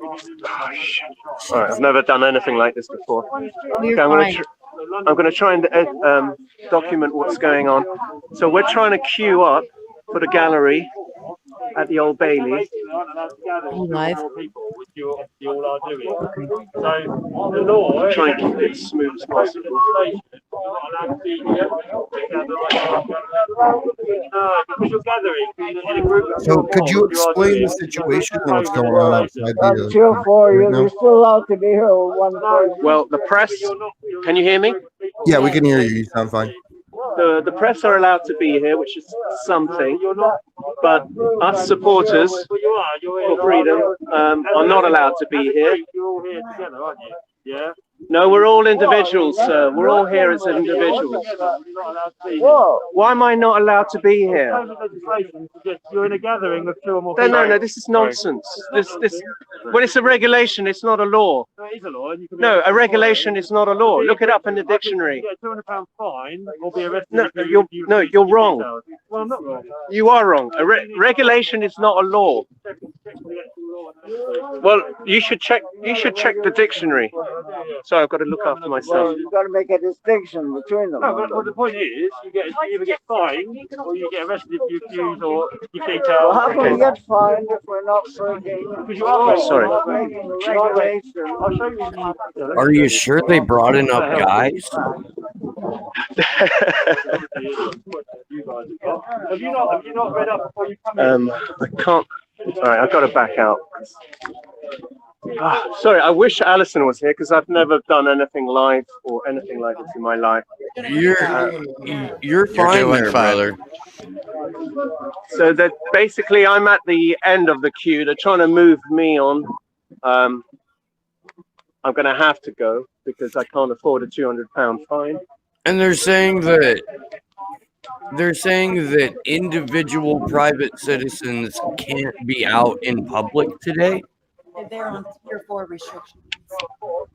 All right, I've never done anything like this before. Okay, I'm going to try and document what's going on. So we're trying to queue up for the gallery at the Old Bailey. Live. Try and keep it as smooth as possible. So could you explain the situation and what's going on outside the Tier 4, right now? you're still allowed to be here with one person. Well, the press, can you hear me? Yeah, we can hear you. You sound fine. The press are allowed to be here, which is something, but us supporters for freedom are not allowed to be here. No, we're all individuals, sir. We're all here as individuals. Why am I not allowed to be here? You're in a gathering of 2 or more No, people. no, this is nonsense. Well, it's a regulation. It's not a law. It is a law. And you can No, a regulation is not a law. Look it up in the dictionary. You get a £200 fine or be arrested. No, you're wrong. Well, I'm not wrong. You are wrong. A regulation is not a law. Well, you should check the dictionary. So I've got to look after myself. You've got to make a distinction between them. No, but the point is, you either get fined or you get arrested if you accuse or you detail. Well, how can we get fined if we're not breaking? Because you are Sorry. breaking regulations. I'll show you. Are you sure they brought enough guys? Have you not read up before you come in? I can't. All right, I've got to back out. Sorry, I wish Alison was here because I've never done anything live or anything like this in my life. You're fine You're doing there, fine. brother. So that basically I'm at the end of the queue. They're trying to move me on. I'm going to have to go because I can't afford a £200 fine. And they're saying that individual private citizens can't be out in public today. They're on Tier 4 restrictions.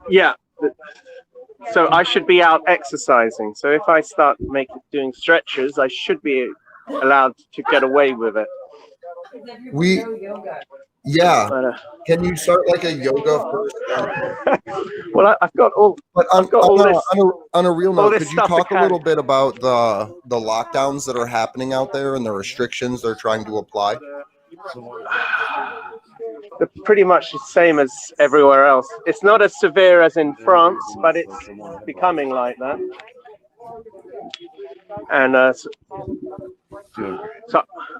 Yeah. So I should be out exercising. So if I start doing stretches, I should be allowed to get away with it. Yeah. But, Can you start like a yoga first? well, I've got all. But I've got all this. on a real all note, this could you stuff talk to a little carry. bit about the lockdowns that are happening out there and the restrictions they're trying to apply? They're pretty much the same as everywhere else. It's not as severe as in France, but it's becoming like that. And so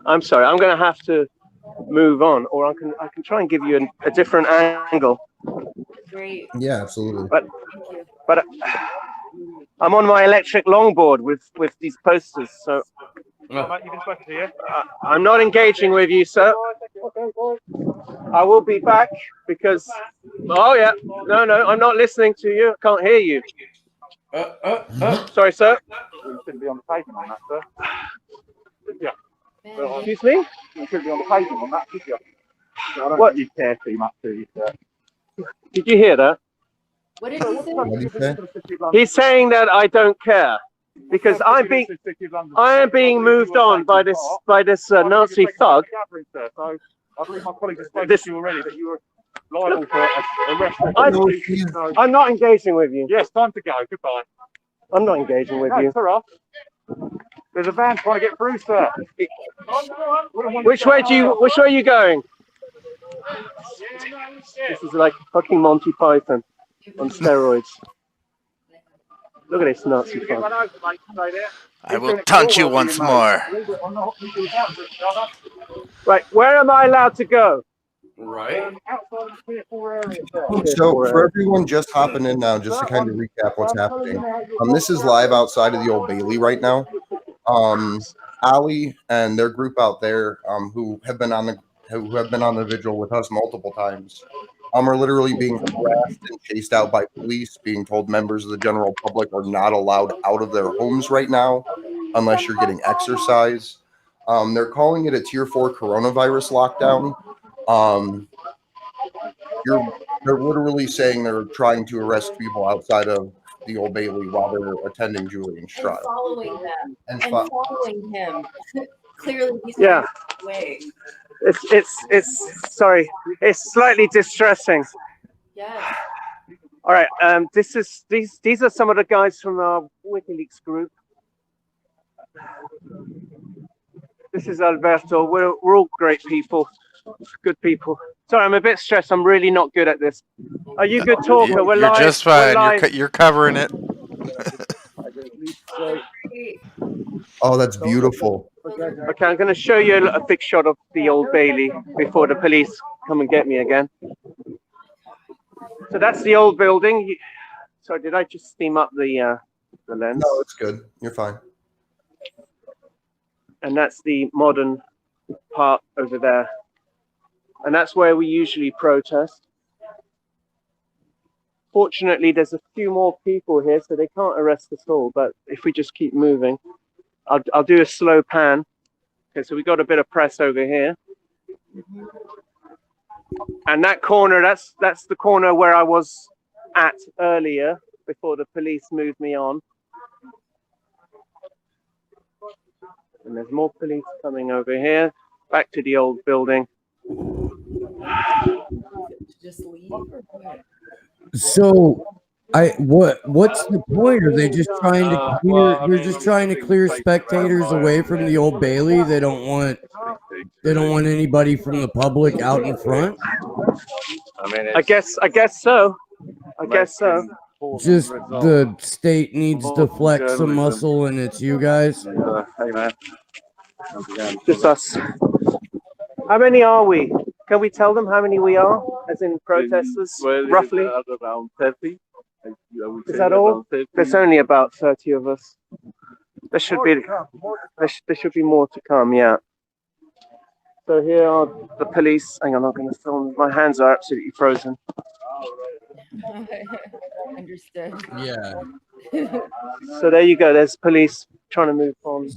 I'm sorry, I'm going to have to move on, or I can try and give you a different angle. Great. Yeah, absolutely. But I'm on my electric longboard with these posters, so I'm not engaging with you, sir. I will be back because. Oh yeah, no, I'm not listening to you. I can't hear you. Sorry, sir. You shouldn't be on the pavement on that, sir. Yeah. Excuse me. You shouldn't be on the pavement on that, should you? I don't What? think you care too much, do you, sir? Did you hear that? What did he say? What do you say? He's saying that I don't care because I am being moved on by this Nazi thug. So I believe my colleague has spoken to you already that you were liable for arrest. I'm not engaging with you. Yes, time to go. Goodbye. I'm not engaging with No, you. for us. There's a van trying to get through, sir. Which way are you going? This is like fucking Monty Python on steroids. Look at this Nazi thug. I will taunt you once more. Right, where am I allowed to go? Right. So for everyone just hopping in now, just to kind of recap what's happening, this is live outside of the Old Bailey right now. Ali and their group out there, who have been on the vigil with us multiple times, are literally being harassed and chased out by police, being told members of the general public are not allowed out of their homes right now unless you're getting exercise. They're calling it a Tier 4 coronavirus lockdown. They're literally saying they're trying to arrest people outside of the Old Bailey while they're attending Julian's trial. Following them. And Following him. Clearly he's Yeah. away. It's sorry, it's slightly distressing. Yes. All right, these are some of the guys from our WikiLeaks group. This is Alberto. We're all great people, good people. Sorry, I'm a bit stressed. I'm really not good at this. Are you good talker? We're You're live. just We're fine. live. You're covering it. Oh, that's beautiful. Okay, I'm going to show you a big shot of the Old Bailey before the police come and get me again. So that's the old building. Sorry, did I just steam up the lens? No, it's good. You're fine. And that's the modern part over there. And that's where we usually protest. Fortunately, there's a few more people here, so they can't arrest us all. But if we just keep moving, I'll do a slow pan. Okay, so we got a bit of press over here. And that corner, that's the corner where I was at earlier before the police moved me on. And there's more police coming over here, back to the old building. Just leave or what? So, what's the point? Are they just trying to clear? They're just trying to clear spectators away from the Old Bailey. They don't want anybody from the public out in front. I guess so. I guess so. Just the state needs to flex some muscle, and it's you guys. Hey man. Just us. How many are we? Can we tell them how many we are, as in protesters, roughly? Around 30. Is that all? There's only about 30 of us. There should be more to come, yeah. So here are the police. Hang on, I'm going to film. My hands are absolutely frozen. Understood. Yeah. So there you go. There's police trying to move on.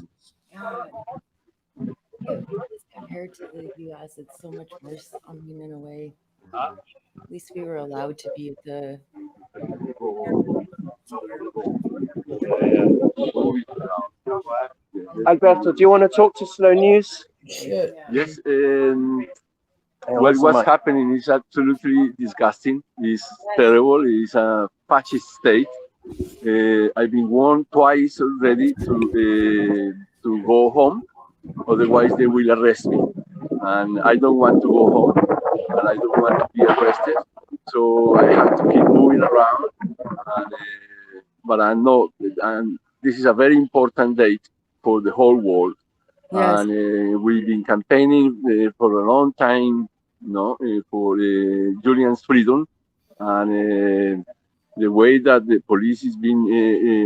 Compared to the U.S., it's so much worse. I mean, in a way, at least we were allowed to be at the. Alberto, do you want to talk to Slow News? Yes, what was happening is absolutely disgusting. It's terrible. It's a fascist state. I've been warned twice already to go home. Otherwise, they will arrest me. And I don't want to go home. And I don't want to be arrested. So I have to keep moving around. But I know, and this is a very important date for the whole world. Yes. And we've been campaigning for a long time, for Julian's freedom. And the way that the police is being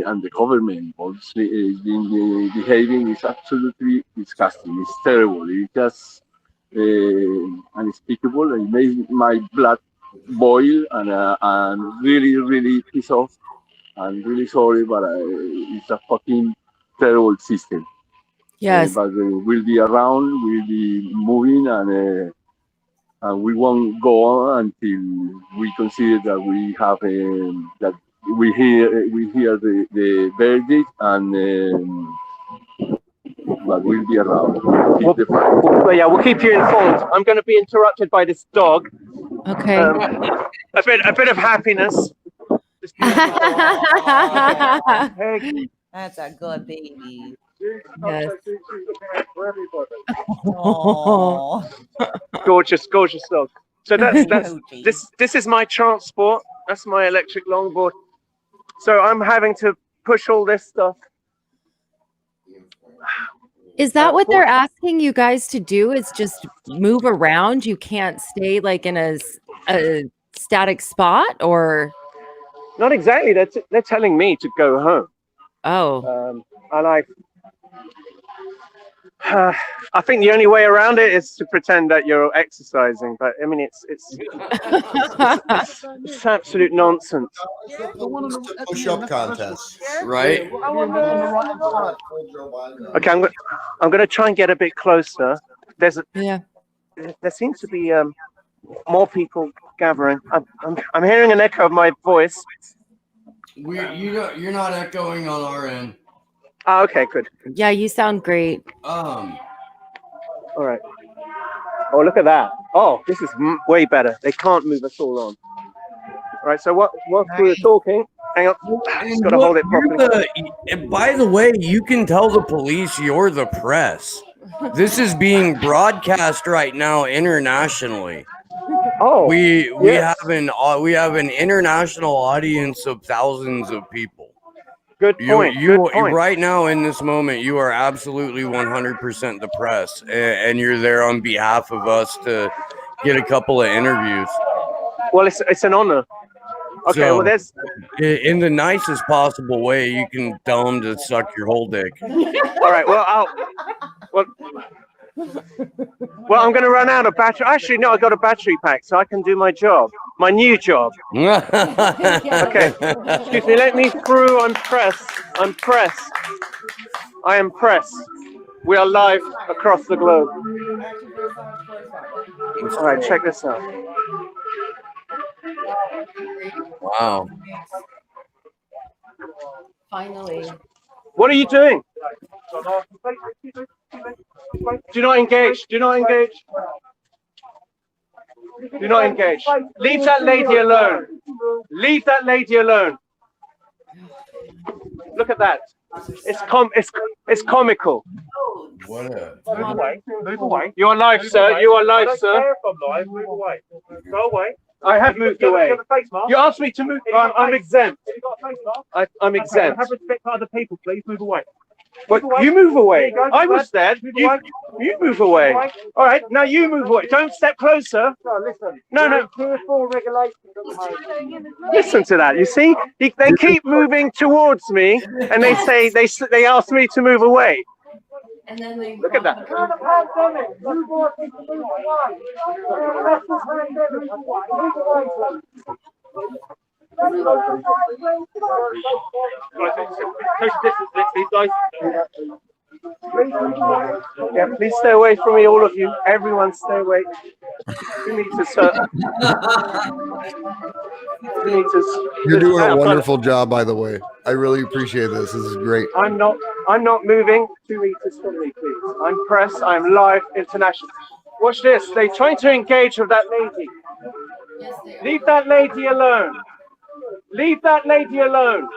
and the government also is being behaving is absolutely disgusting. It's terrible. It's just unspeakable. It makes my blood boil, and really, really pissed off. I'm really sorry, but it's a fucking terrible system. Yes. But we'll be around, we'll be moving, and we won't go on until we consider that we have that we hear the verdict, and but we'll be around. Keep the fight. Well, yeah, we'll keep you informed. I'm going to be interrupted by this dog. Okay. A bit of happiness. Hey, That's a good baby. Yes. Oh, gorgeous dog. So that's this is my transport. That's my electric longboard. So I'm having to push all this stuff. Is that what they're asking you guys to do? Is just move around? You can't stay like in a static spot, or? Not exactly. They're telling me to go home. Oh. And I think the only way around it is to pretend that you're exercising. But I mean, it's absolute nonsense. Push-up contest. Right? Okay, I'm going to try and get a bit closer. Yeah. There seems to be more people gathering. I'm hearing an echo of my voice. You're not echoing on our end. Oh, okay, good. Yeah, you sound great. All right. Oh, look at that. Oh, this is way better. They can't move us all on. Right, so whilst we were talking, hang on, just got to hold it properly. By the way, you can tell the police you're the press. This is being broadcast right now internationally. Oh, We yes. have an international audience of thousands of people. Good point. You good point. right now in this moment, you are absolutely 100% the press, and you're there on behalf of us to get a couple of interviews. Well, it's an honor. Okay, So, well, there's. in the nicest possible way, you can tell them to suck your whole dick. All right. Well, I'm going to run out of battery. Actually, no, I got a battery pack, so I can do my job, my new job. Okay. Excuse me. Let me through. I'm press. I am press. We are live across the globe. All right. Check this out. Wow. Finally. What are you doing? Do not engage. Do not engage. Do not engage. Leave that lady alone. Leave that lady alone. Look at that. It's comical. What a... Move away. Move away. You are live, sir. You are live, sir. Move away. Go away. I have moved away. You asked me to move. I'm exempt. I'm exempt. Have respect for other people, please. Move away. But you move away. I was there. You move away. All right. Now you move away. Don't step closer. No, listen. No. Tier 4 regulations. Listen to that. You see, they keep moving towards me, and they say they ask me to move away. And then they Look at that. During the pandemic, you want people to move away. That's the pandemic. Move away, please. Yeah, please stay away from me, all of you. Everyone, stay away. 2 meters, sir. 2 meters. You're doing a wonderful job, by the way. I really appreciate this. This is great. I'm not moving 2 meters from me, please. I'm press. I'm live international. Watch this. They're trying to engage with that lady. Leave that lady alone. Leave that lady alone.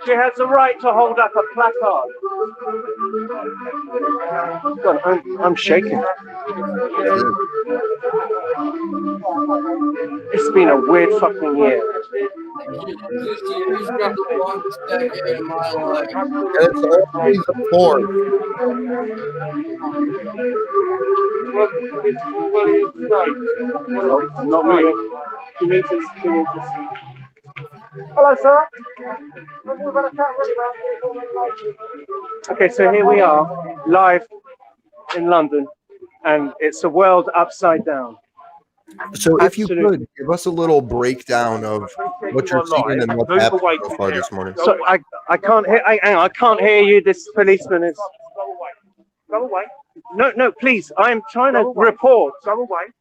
She has the right to hold up a placard. God, I'm shaking. It's been a weird fucking year. He's got the longest decade of my life. It's always the fourth. Not me. 2 meters, 2 meters. Hello, sir. Okay, so here we are, live in London, and it's the world upside down. So if you Absolutely. could give us a little breakdown of what you're seeing and what's happened so far this morning. So I can't hear. Hang on, I can't hear you. This policeman is. Go away. No, please. I am trying to report. Go away.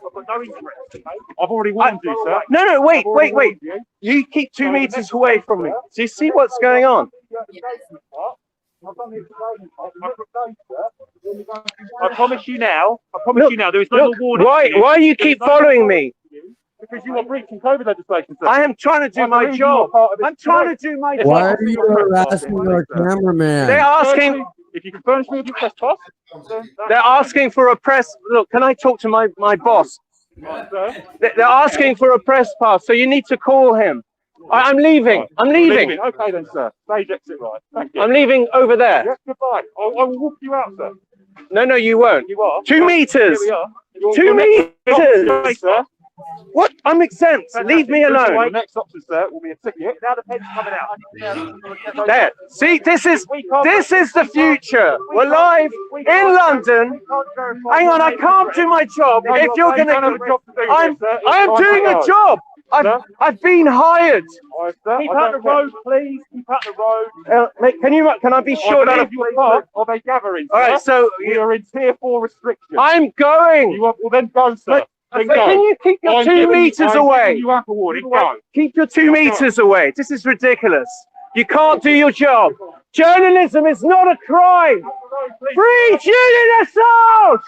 I've got no interest. I've already warned you, sir. No, wait. You keep 2 meters away from me. Do you see what's going on? I promise you now. There is no more warning. Why do you keep following me? Because you are breaching COVID legislation, sir. I am trying to do my job. I'm trying to do my job. Why are you harassing our cameraman? They're asking. If you can furnish me with your press pass, They're asking for a press. Look, can I talk to my boss? sir. They're asking for a press pass, so you need to call him. I'm leaving. I'm leaving. Okay then, sir. Stage exit right. Thank you. I'm leaving over there. Yes, goodbye. I will walk you out, sir. No, you won't. You are. 2 meters. Here we are. 2 meters. Stop, sir. What? I'm exempt. Leave me The alone. next option, sir, will be a ticket. Now the pen's coming out. There. See, this is the future. We're live in London. Hang on, I can't do my job. If you're gonna, I'm doing a job. I've been hired. Keep out the road, please. Keep out the road. Mate, can I be sure that you are part of a gathering, all right, sir. so We are in tier 4 restrictions. I'm going. You will then go, sir. Then go. Can you keep your 2 meters away? You have a warning. Go. Keep your 2 meters away. This is ridiculous. You can't do your job. Journalism is not a crime. Free Julian Assange!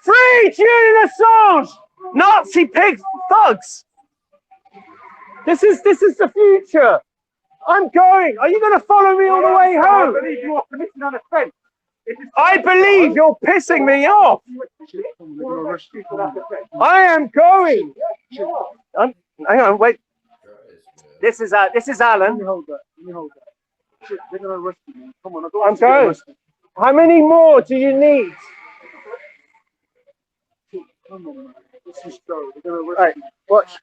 Free Julian Assange! Nazi pig thugs! This is the future. I'm going. Are you going to follow me all the way home? I believe you are committing an offence. I believe you're pissing me off. I am going. Hang on, wait. This is Alan. I'm going. How many more do you need? Right, watch.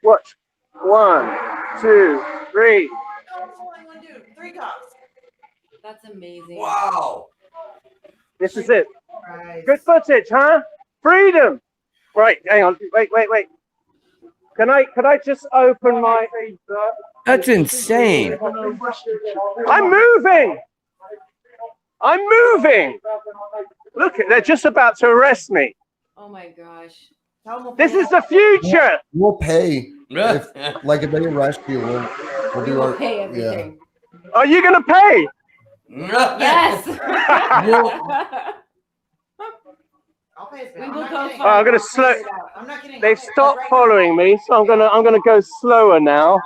1, 2, 3. Three cops. That's amazing. Wow. This is it. Right. Good footage, huh? Freedom. Right, hang on. Wait. Can I just open my... That's insane. I'm moving. Look, they're just about to arrest me. Oh my gosh. This is the future. We'll pay. If they arrest you, we'll do our Pay everything. Are you going to pay? Yes. I'll pay We will go Oh, I'm going to slow. I'm not kidding. They've stopped following me, so I'm gonna go slower now.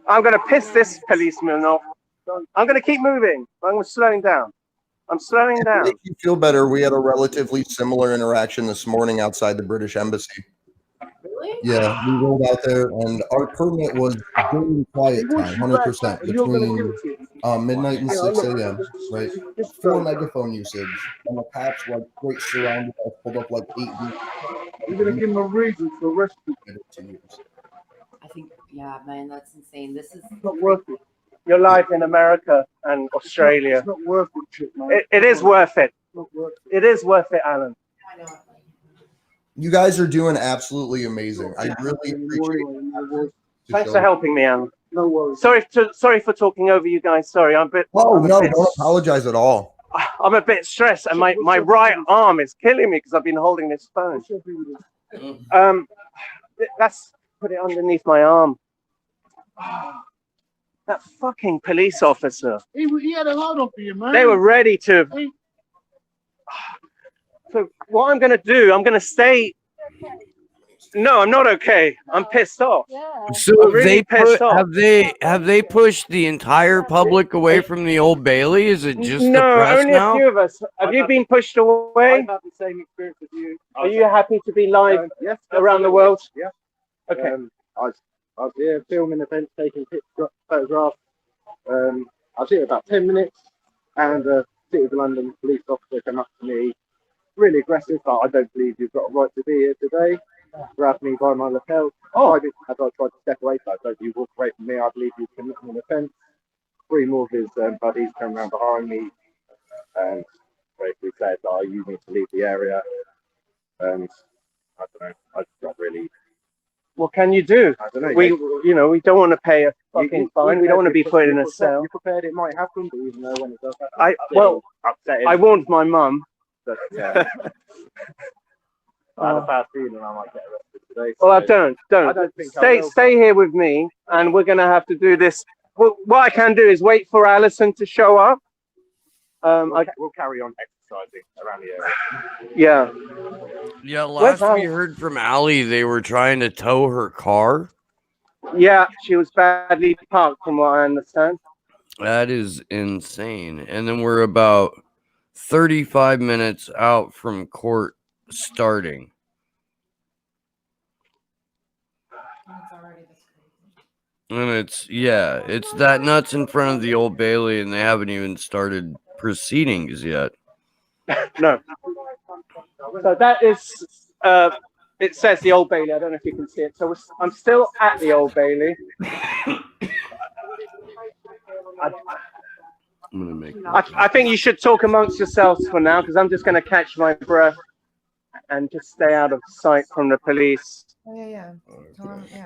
I'm gonna piss this policeman off. I'm gonna keep moving. I'm slowing down. I'm slowing To down. make you feel better, we had a relatively similar interaction this morning outside the British Embassy. Really? Yeah, we rolled out there, and our permit was during quiet time, 100%, between midnight and 6 a.m., right? 4 megaphone usage, and the cops, like, right surrounded us, pulled up, like, 8 people. You're going to give them a reason to arrest you. I think, yeah, man, that's insane. This is It's not worth it. Your life in America and Australia. It's not worth it, shit, man. It is worth it. It's not worth It is worth it, Alan. I know. You guys are doing absolutely amazing. I really appreciate it. Thanks for helping me, Alan. No worries. Sorry for talking over you guys. Sorry, I'm a bit. Oh, I'm a no, bit- don't apologize at all. I'm a bit stressed, and my right arm is killing me because I've been holding this phone. That's put it underneath my arm. That fucking police officer. He had a hold on for you, man. They were ready to. So what I'm gonna do? I'm gonna stay. No, I'm not okay. I'm pissed off. So I'm really pissed off. have they pushed the entire public away from the Old Bailey? Is it just the No, press only now? a few of us. Have you been pushed away? I've had the same experience as you. Are you happy to be live Yes, around the world? Yeah. Okay. I was here filming events, taking photographs. I was here about 10 minutes, and City of London police officer came up to me, really aggressive, but I don't believe you've got a right to be here today. Grabbed me by my lapel. As I tried to step away, so I don't you walk away from me. I believe you've committed an offence. 3 more of his buddies came around behind me and basically said, "Oh, you need to leave the area." And I don't know. I just got really. What can you do? I don't know. We don't want to pay a fucking fine. We don't want to be put in a cell. You're prepared it might happen, but even though when it does happen, I warned my mum. but, yeah. I had a bad feeling I might get arrested today. Well, I so don't. I don't think I will. Stay here with me, and we're gonna have to do this. Well, what I can do is wait for Alison to show up. We'll carry on exercising around the area. Yeah. Yeah, Where's last we Al? heard from Allie, they were trying to tow her car. Yeah, she was badly parked, from what I understand. That is insane. And then we're about 35 minutes out from court starting. And it's that nuts in front of the Old Bailey, and they haven't even started proceedings yet. No. So that is, it says the Old Bailey. I don't know if you can see it. So I'm still at the Old Bailey. I'm gonna make. I think you should talk amongst yourselves for now, because I'm just going to catch my breath and just stay out of sight from the police. Yeah.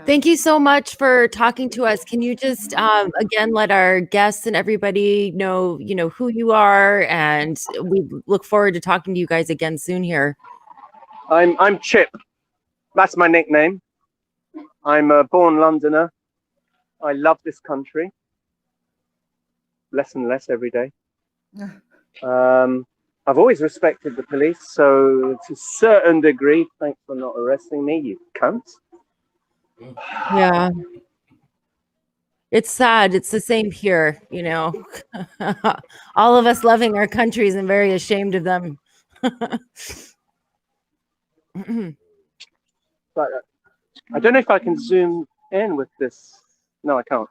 Thank you so much for talking to us. Can you just again let our guests and everybody know, who you are, and we look forward to talking to you guys again soon here. I'm Chip. That's my nickname. I'm a born Londoner. I love this country. Less and less every day. I'm I've always respected the police, so to a certain degree, thanks for not arresting me, you cunt. Yeah. It's sad. It's the same here, you know. All of us loving our countries and very ashamed of them. But I don't know if I can zoom in with this. No, I can't.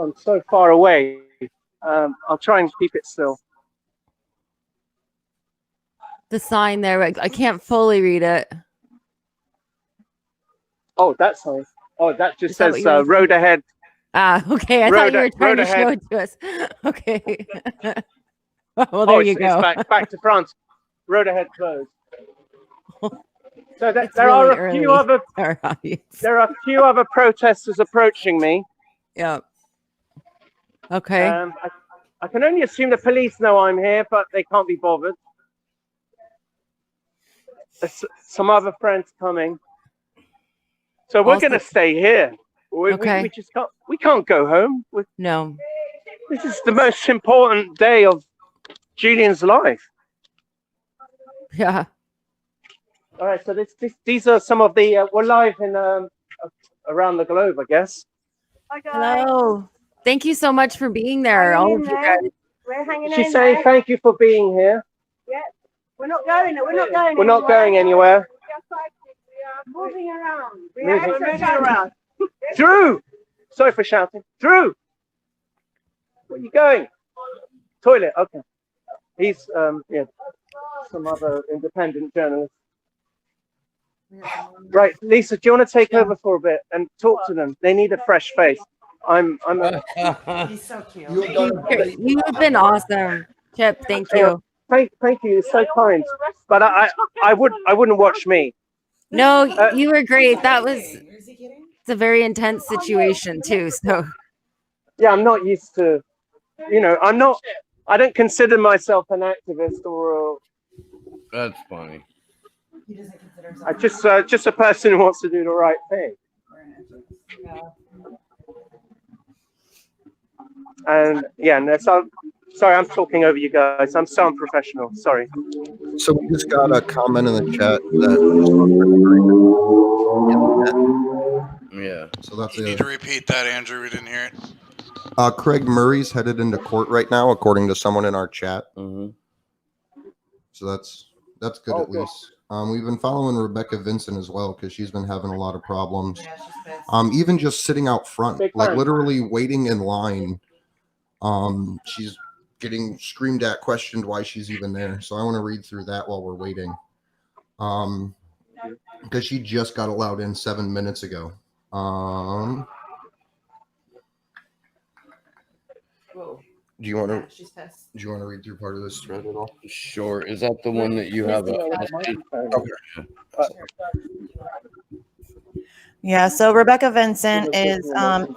I'm so far away. I'll try and keep it still. The sign there, I can't fully read it. Oh, that sign. Oh, that just Is that says what you're road ahead. Ah, okay. I thought you were trying to show it to us. Okay. Well, there you go. It's back to France. Road ahead closed. So It's there really are a few early. other Our audience. there are a few other protesters approaching me. Yeah. Okay. I can only assume the police know I'm here, but they can't be bothered. There's some other friends coming, so we're Also- going to stay here. Okay. We just can't. We can't go home. No. This is the most important day of Julian's life. Yeah. All right. So these are some of the. We're live in around the globe, I guess. Hello. Thank you so much for being there. All of you guys. We're hanging She's in saying there. thank you for being here. We're not going. We're not going. We're not going anywhere. Moving around. We're moving around. Drew! Sorry for shouting. Drew! Where are you going? Toilet, okay. He's, some other independent journalist. Right, Lisa, do you want to take over for a bit and talk to them? They need a fresh face. He's so cute. You have been awesome. Chip, thank you. Thank you, it's so kind. But I wouldn't watch me. No, you were great. That was Is he kidding? it's a very intense situation too. So Yeah, I'm not used to, I don't consider myself an activist or That's funny. He doesn't consider himself. just a person who wants to do the right thing. And yeah, no, so sorry, I'm talking over you guys. I'm so unprofessional. Sorry. So we just got a comment in the chat that. Yeah. So that's You need to repeat that, Andrew. We didn't hear it. Craig Murray's headed into court right now, according to someone in our chat. Mm-hmm. So that's good at least. We've been following Rebecca Vincent as well because she's been having a lot of problems. Yeah, she's pissed. Even just sitting out front, Big like fan. literally waiting in line. She's getting screamed at, questioned why she's even there. So I want to read through that while we're waiting. Because she just got allowed in 7 minutes ago. Whoa. Do you want Yeah, to she's pissed. read through part of this thread at all? Sure. Is that the one that you have? Yeah, so Rebecca Vincent is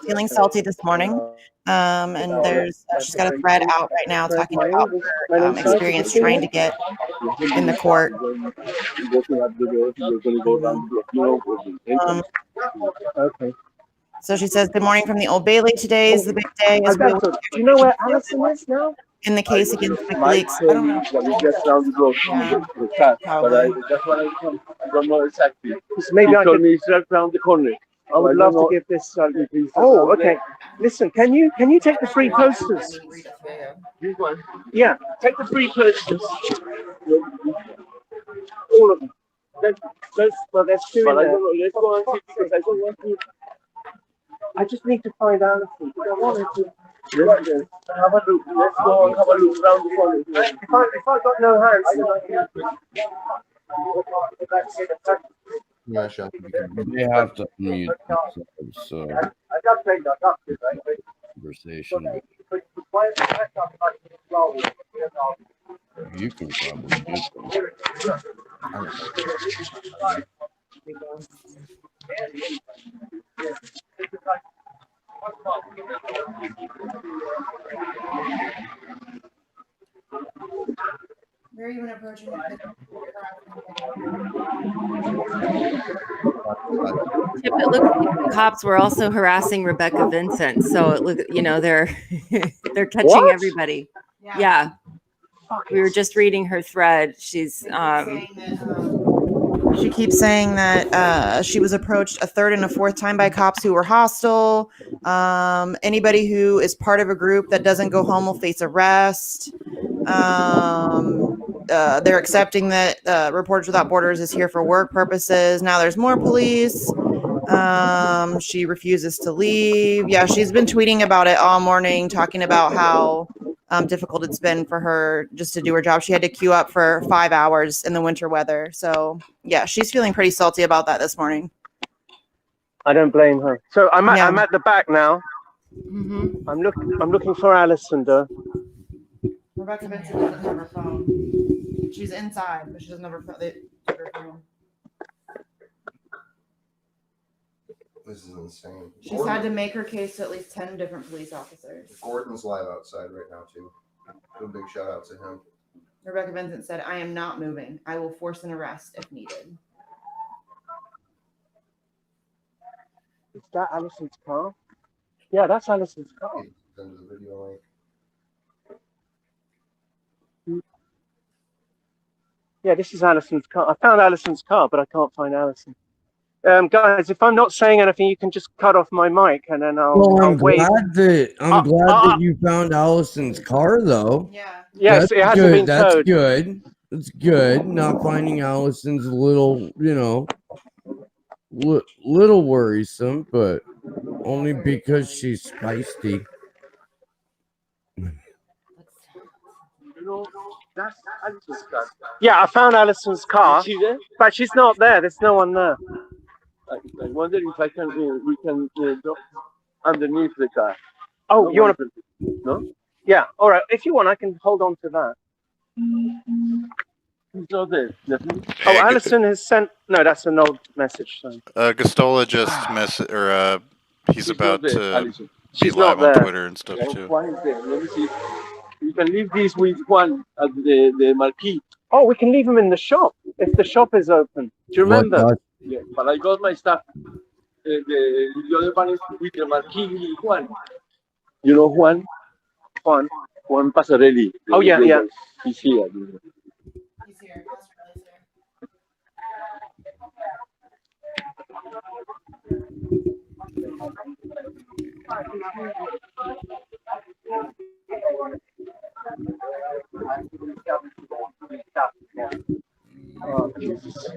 feeling salty this morning. And she's got a thread out right now talking about her experience trying to get in the court. Okay. So she says, "Good morning from the Old Bailey. Today is the big day as we Do you know where Alison is now? in the case against WikiLeaks." I don't know. Yeah, probably. I don't know exactly. Maybe I could. me it's right around the corner. I would love to give this. Oh, okay. Listen, can you take the free posters? This one. Yeah, take the free posters. All of them. Well, there's two in But I there. don't know. Let's go and see because I don't want to. I just need to find Alison. I wanted to. Let's have a look. Let's go and have a look around the corner. If I got no hands, then I can. Yeah, sure. They have to mute themselves, so conversation. You can probably mute them. Where are you even approaching? Chip, it looks like the cops were also harassing Rebecca Vincent. So it look, they're they're catching What? everybody. Yeah. We were just reading her thread. She's She keeps saying that she was approached a third and a fourth time by cops who were hostile. Anybody who is part of a group that doesn't go home will face arrest. They're accepting that Reporters Without Borders is here for work purposes. Now there's more police. She refuses to leave. Yeah, she's been tweeting about it all morning, talking about how difficult it's been for her just to do her job. She had to queue up for 5 hours in the winter weather. So yeah, she's feeling pretty salty about that this morning. I don't blame her. So I'm Yeah. at the back now. Mhm. I'm looking for Alison though. Rebecca Vincent doesn't have her phone. She's inside, but she doesn't have her phone. They took her phone. This is insane. She's had to make her case to at least 10 different police officers. Gordon's live outside right now too. A big shout out to him. Rebecca Vincent said, "I am not moving. I will force an arrest if needed." Is that Alison's car? Yeah, that's Alison's car. Send the video link. Yeah, this is Alison's car. I found Alison's car, but I can't find Alison. Guys, if I'm not saying anything, you can just cut off my mic and then Well, I'll I'm wait. glad that you found Allison's car, though. Yeah. Yes, That's it hasn't good. been That's towed. good. That's good. Not finding Allison's a little, little worrisome, but only because she's feisty. That's Alison's car. Yeah, I found Alison's car, Is she there? but she's not there. There's no one there. I wonder if we can go underneath the car. Oh, you want to? No? Yeah. All right. If you want, I can hold on to that. He's not there. Definitely. Oh, Hey, Alison has sent. No, that's an old message. So. Gustola just he's She's about not there, to Alison. be She's not live on there. Twitter and stuff Okay, too. Juan is there. Let me see. You can leave this with Juan at the marquee. Oh, we can leave them in the shop if the shop is open. Do you remember? What, Yeah, but I got my stuff. The other one is with the marquee Juan. You know Juan? Juan Passarelli. Oh, yeah, yeah. He's here. He's here. Oh, Jesus.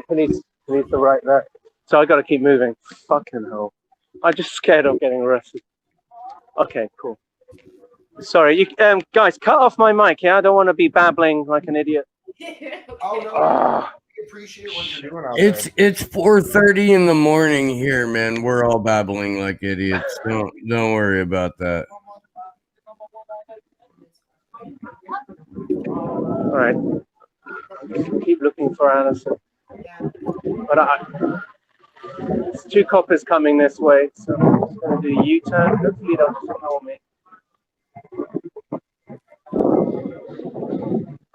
He needs to write that. So I got to keep moving. Fucking hell. I'm just scared of getting arrested. Okay, cool. Sorry, you guys, cut off my mic. Yeah, I don't want to be babbling like an idiot. Oh no, Ah. we appreciate what you're doing out there. It's 4:30 in the morning here, man. We're all babbling like idiots. Don't worry about that. All right. Keep looking for Alison. But there's 2 coppers coming this way, so I'm just going to do a U-turn. Hopefully they'll just ignore me.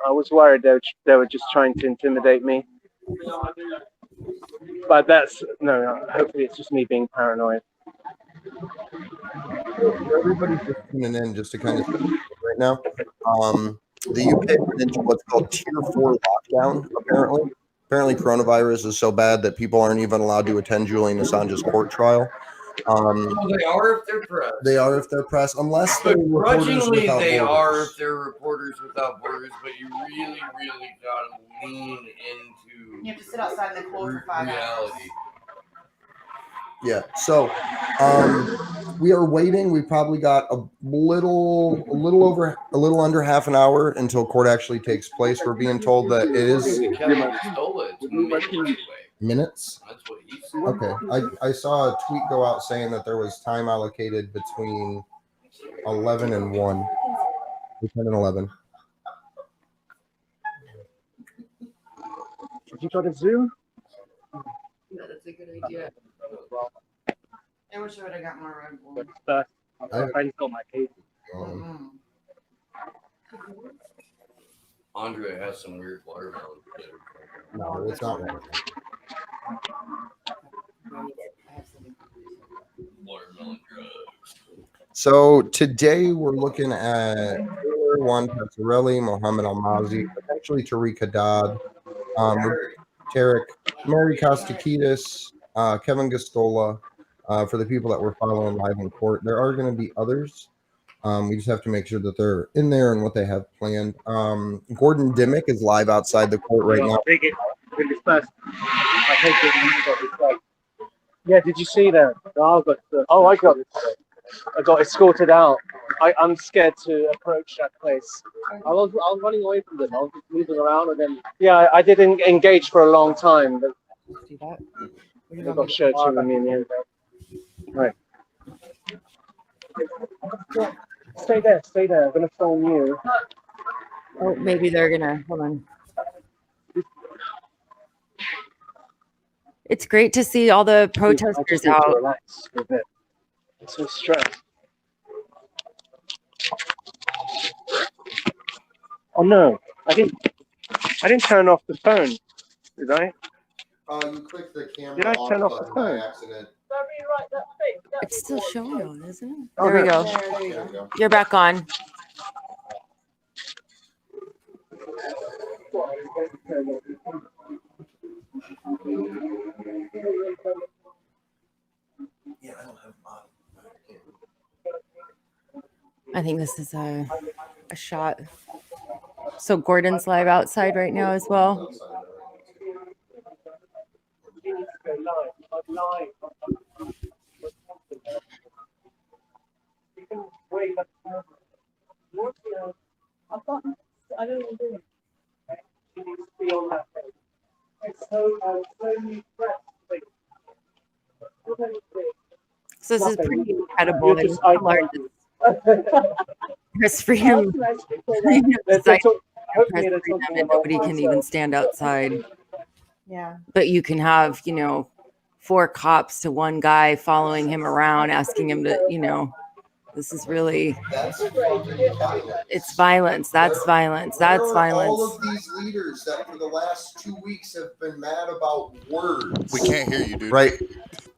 I was worried they were just trying to intimidate me. But no, hopefully it's just me being paranoid. Everybody's just tuning in just to kind of right now. The UK went into what's called Tier 4 lockdown, apparently. Apparently, coronavirus is so bad that people aren't even allowed to attend Julian Assange's court trial. They are if they're press. They are if they're press, unless they're Reporters Grudgingly, Without they Borders. are if they're Reporters Without Borders, but you really gotta lean into You have to sit outside in the cold for 5 hours. reality. Yeah. So, we are waiting. We probably got a little under half an hour until court actually takes place. We're being told that it is minutes. That's what he said. Okay. I saw a tweet go out saying that there was time allocated between 11 and 1. 10 and 11. Have you got a Zoom? Yeah, that's a good idea. I wish I would have got more Red Bull. My friend's got my case. Andre has some weird watermelon. No, it's not right. Watermelon drugs. So today we're looking at Taylor Taylor, Juan Passarelli, Mohammed Almazi, potentially Tariq Haddad, Tarek, Mary Kostakidis, Kevin Gostola, for the people that were following live in court. There are going to be others. We just have to make sure that they're in there and what they have planned. Gordon Dimmick is live outside the court right now. Yeah, did you see that? I got escorted out. I'm scared to approach that place. I was running away from them. I was just moving around, and then I didn't engage for a long time. But Do that. I got shirts with me in the end. Right. Stay there. I'm gonna film you. Oh, maybe they're gonna hold on. It's great to see all the protesters out. Relax a bit. It's so stressed. Oh no, I didn't turn off the phone, did I? You clicked the camera. Did I turn off the phone? accident? It's still showing on, isn't it? Oh, There we no. go. There you go. You're back on. I think this is a shot. So Gordon's live outside right now as well. So this is pretty incredible. It's the largest press freedom. And nobody can even stand outside. Yeah. But you can have, 4 cops to one guy following him around, asking him to, this is really, it's violence. That's violence. That's All violence. of these leaders that for the last 2 weeks have been mad about words. We can't hear you, dude. Right.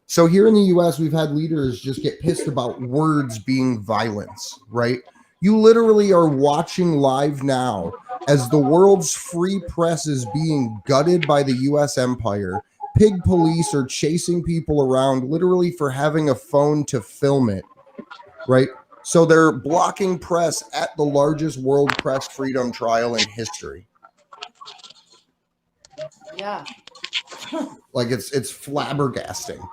So here in the US, we've had leaders just get pissed about words being violence, right? You literally are watching live now as the world's free press is being gutted by the US empire. Pig police are chasing people around literally for having a phone to film it, right? So they're blocking press at the largest world press freedom trial in history. Yeah. Like it's flabbergasting.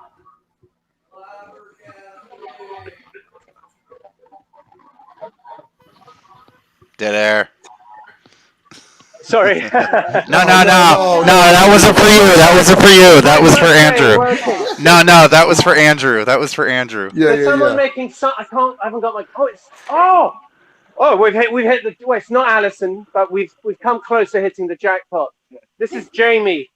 Dead air. Sorry. No, that wasn't for you. That wasn't for you. That was for Andrew. No, that was for Andrew. That was for Andrew. There's someone making some. I haven't got my. We've hit the. Well, it's not Allison, but we've come close to hitting the jackpot. This is Jamie.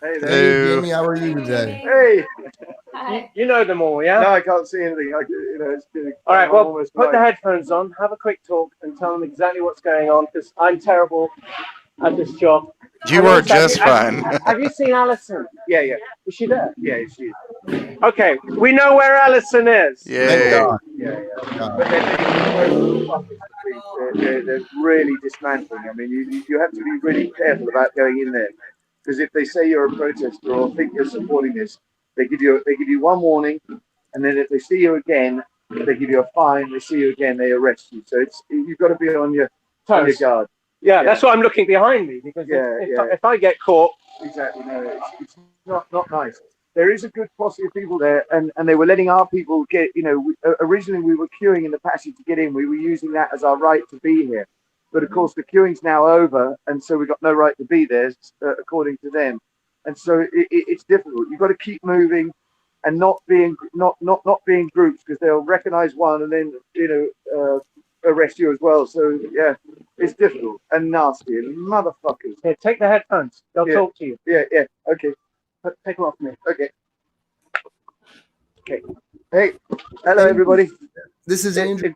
Hey there. Hey, Jamie, how are you today? Hey. You know them all, yeah? No, I can't see anything. It's all right, well, put the headphones on, have a quick talk, and tell them exactly what's going on, because I'm terrible at this job. You were just fine. Have you seen Allison? Yeah. Is she there? Yeah, she is. Okay, we know where Allison is. Yeah. But they're really dismantling. I mean, you have to be really careful about going in there, because if they say you're a protester or think you're supporting this, they give you one warning, and then if they see you again, they give you a fine. They see you again, they arrest you. So you've got to be on your guard. Yeah, that's why I'm looking behind me, because if I get caught, exactly, no, it's not nice. There is a good posse of people there, and they were letting our people get. Originally we were queuing in the passage to get in. We were using that as our right to be here, but of course the queuing's now over, and so we've got no right to be there, according to them. And so it's difficult. You've got to keep moving, and not being groups, because they'll recognize one and then arrest you as well. So yeah, it's difficult and nasty and motherfuckers. Here, take the headphones. They'll talk to you. Yeah. Okay. Take them off me. Okay. Hey, hello everybody. This is Andrew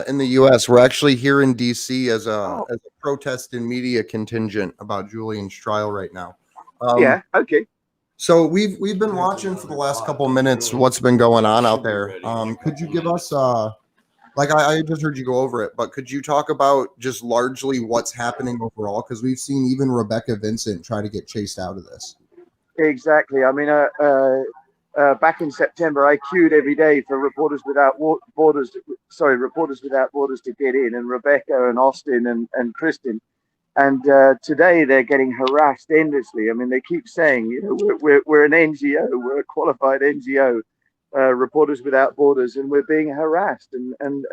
in the U.S. We're actually here in D.C. as a protest and media contingent about Julian's trial right now. Okay. So we've been watching for the last couple minutes what's been going on out there. Could you give us like I just heard you go over it, but could you talk about just largely what's happening overall? Because we've seen even Rebecca Vincent try to get chased out of this. Exactly. I mean, back in September, I queued every day for Reporters Without Borders to get in, and Rebecca and Austin and Kristen. And today they're getting harassed endlessly. I mean, they keep saying, you know, we're an NGO, we're a qualified NGO, Reporters Without Borders, and we're being harassed. And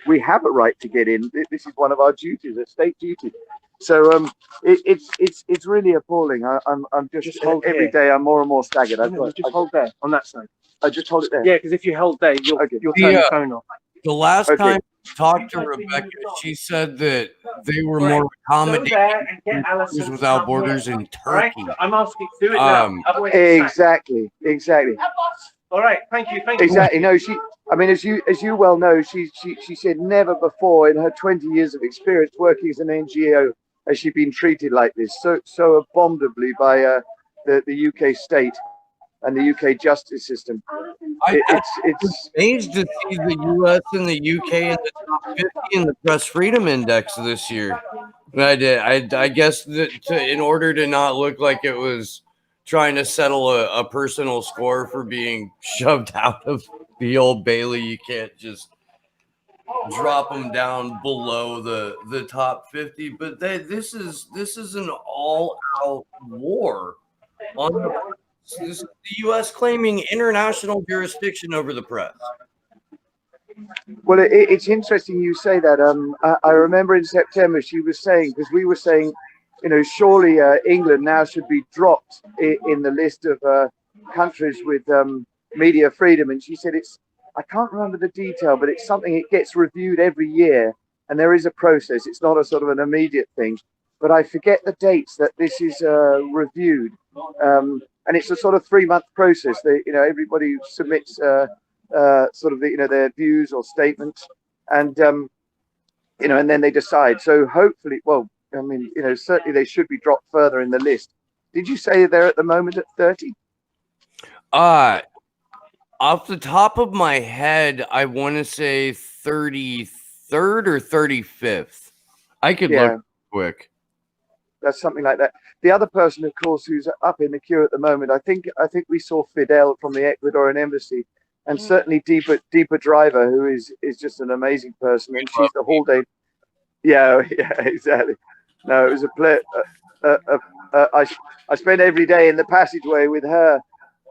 we have a right to get in. This is one of our duties, a state duty. So it's really appalling. I'm just every day I'm more and more staggered. Just hold there on that side. I just hold it there. Yeah, because if you hold there, you'll Okay. you'll turn Yeah. your phone off. The last Okay. time I talked to Rebecca, she said that they were more Go accommodating there and get to Alison Reporters to Without come Borders here. in All right, Turkey. I'm asking, do it now. Otherwise it's sacked. Exactly. All right, thank you. Exactly. No, I mean, as you well know, she said never before in her 20 years of experience working as an NGO has she been treated like this, so abominably by the UK state and the UK justice system. It's amazed to see the U.S. and the U.K. in the top 50 in the Press Freedom Index this year. I guess that in order to not look like it was trying to settle a personal score for being shoved out of the Old Bailey, you can't just drop them down below the top 50. But this is an all-out war on the press. This is the U.S. claiming international jurisdiction over the press. well, it's interesting you say that. I remember in September she was saying, because we were saying, you know, surely England now should be dropped in the list of countries with media freedom, and she said I can't remember the detail, but it's something, it gets reviewed every year, and there is a process. It's not a sort of an immediate thing, but I forget the dates that this is reviewed. And it's a sort of 3-month process. Everybody submits sort of their views or statements, and and then they decide. So hopefully, well, I mean, certainly they should be dropped further in the list. Did you say they're at the moment at 30? Off the top of my head, I want to say 33rd or 35th. I could look quick. That's something like that. The other person, of course, who's up in the queue at the moment, I think we saw Fidel from the Ecuadorian embassy, and certainly Deepa Driver, who is just an amazing person, and she's the whole day. Yeah, exactly. No, it was a pleasure. I spent every day in the passageway with her,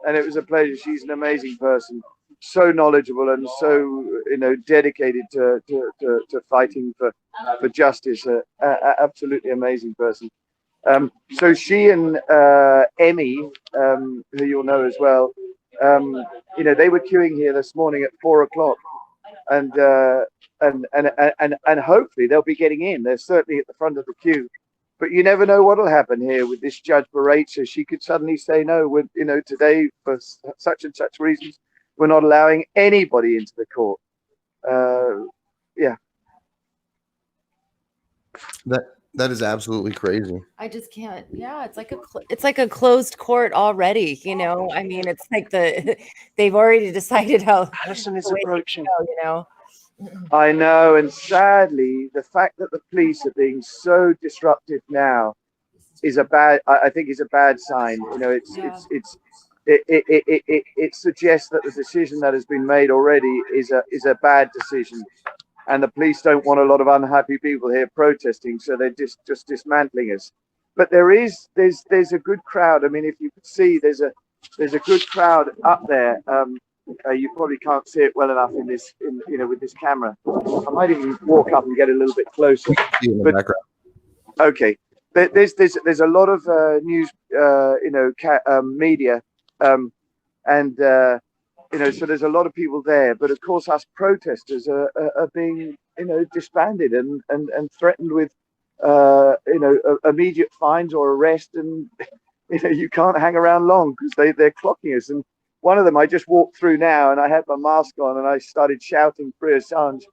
and it was a pleasure. She's an amazing person, so knowledgeable and so dedicated to fighting for justice. Absolutely amazing person. So she and Emmy, who you'll know as well, they were queuing here this morning at 4 o'clock, and hopefully they'll be getting in. They're certainly at the front of the queue. But you never know what'll happen here with this Judge Baraitser. She could suddenly say no. Today for such and such reasons, we're not allowing anybody into the court. Yeah. That is absolutely crazy. I just can't. Yeah, it's like a closed court already. I mean, it's like they've already decided how Alison is approaching. I know, and sadly, the fact that the police are being so disruptive now is I think is a bad sign. It suggests that the decision that has been made already is a bad decision, and the police don't want a lot of unhappy people here protesting, so they're just dismantling us. But there's a good crowd. I mean, if you could see, there's a good crowd up there. You probably can't see it well enough with this camera. I might even walk up and get a little bit closer. Okay, there's a lot of news, media, and so there's a lot of people there. But of course, us protesters are being disbanded and threatened with immediate fines or arrest, and you can't hang around long because they're clocking us. And one of them, I just walked through now, and I had my mask on, and I started shouting "Free Assange,"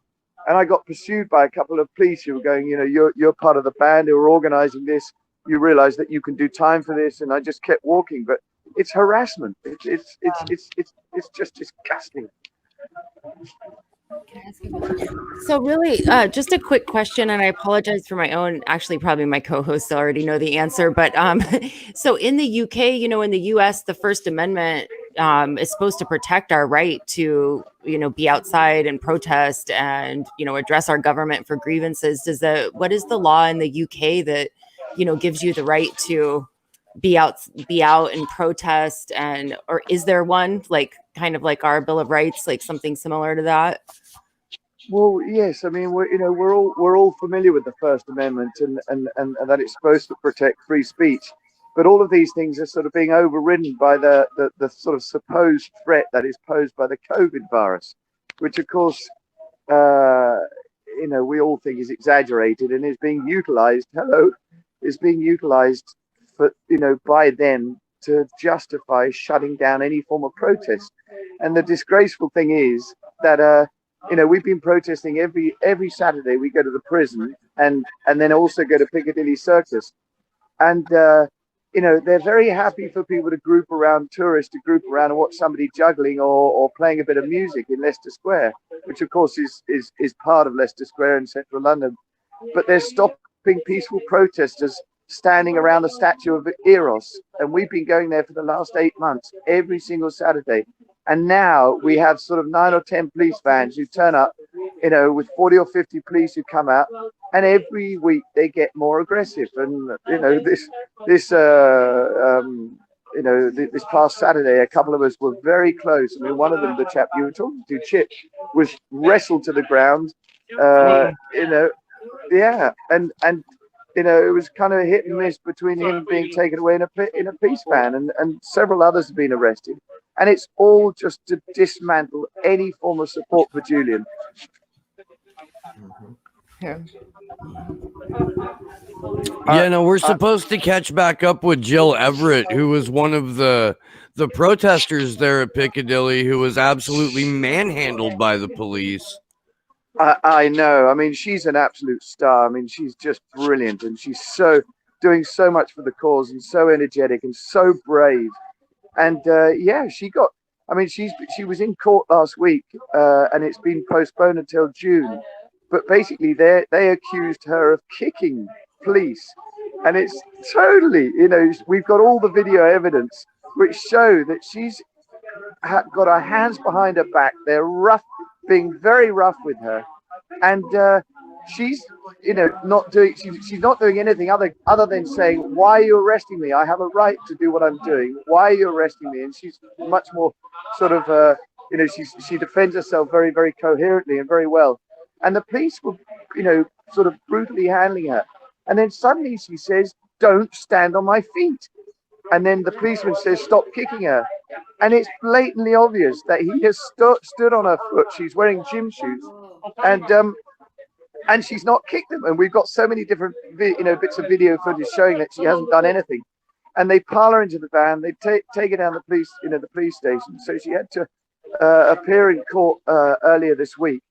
and I got pursued by a couple of police who were going, you're part of the band who are organizing this. You realize that you can do time for this, and I just kept walking. But it's harassment. It's just disgusting. So really, just a quick question, and I apologize for my own. Actually, probably my co-hosts already know the answer, but so in the UK, in the US, the First Amendment is supposed to protect our right to, be outside and protest and, address our government for grievances. What is the law in the UK that, gives you the right to be out and protest, or is there one like kind of like our Bill of Rights, like something similar to that? Well, yes. I mean, we're all familiar with the First Amendment and that it's supposed to protect free speech, but all of these things are sort of being overridden by the sort of supposed threat that is posed by the COVID virus, which of course, we all think is exaggerated and is being utilized. Is being utilized for by them to justify shutting down any form of protest. And the disgraceful thing is that we've been protesting every Saturday. We go to the prison and then also go to Piccadilly Circus, and they're very happy for people to group around, tourists to group around and watch somebody juggling or playing a bit of music in Leicester Square, which of course is part of Leicester Square in central London. But they're stopping peaceful protesters standing around the statue of Eros, and we've been going there for the last 8 months every single Saturday. And now we have sort of 9 or 10 police vans who turn up, with 40 or 50 police who come out, and every week they get more aggressive. And this past Saturday, a couple of us were very close. I mean, one of them, the chap you were talking to, Chip, was wrestled to the ground. It was kind of a hit and miss between him being taken away in a police van, and several others have been arrested. And it's all just to dismantle any form of support for Julian. Yeah. We're supposed to catch back up with Jill Everett, who was one of the protesters there at Piccadilly, who was absolutely manhandled by the police. I know. I mean, she's an absolute star. I mean, she's just brilliant, and she's doing so much for the cause, and so energetic and so brave. And she was in court last week, and it's been postponed until June. But basically, they accused her of kicking police, and it's totally, we've got all the video evidence which show that she's got her hands behind her back. They're being very rough with her, and she's not doing anything other than saying, why are you arresting me? I have a right to do what I'm doing. Why are you arresting me? And she's much more sort of she defends herself very, very coherently and very well. And the police were sort of brutally handling her, and then suddenly she says, don't stand on my feet. And then the policeman says, stop kicking her. And it's blatantly obvious that he has stood on her foot. She's wearing gym shoes, and she's not kicked them. And we've got so many different bits of video footage showing that she hasn't done anything. And they pile her into the van. They take her down the police station. So she had to appear in court earlier this week.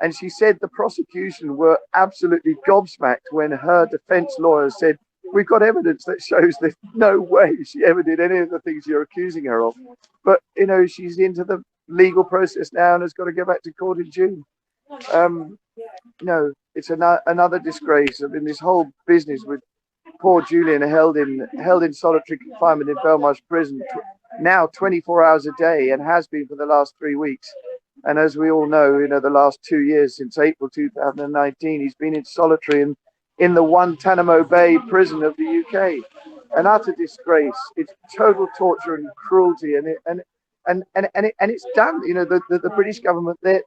And she said the prosecution were absolutely gobsmacked when her defense lawyer said, we've got evidence that shows there's no way she ever did any of the things you're accusing her of. But, she's into the legal process now and has got to go back to court in June. It's another disgrace. I mean, this whole business with poor Julian held in solitary confinement in Belmarsh prison now 24 hours a day, and has been for the last 3 weeks. And as we all know, the last 2 years, since April 2019, he's been in solitary in the Guantanamo Bay prison of the UK. An utter disgrace. It's total torture and cruelty, and it's done. The British government, they're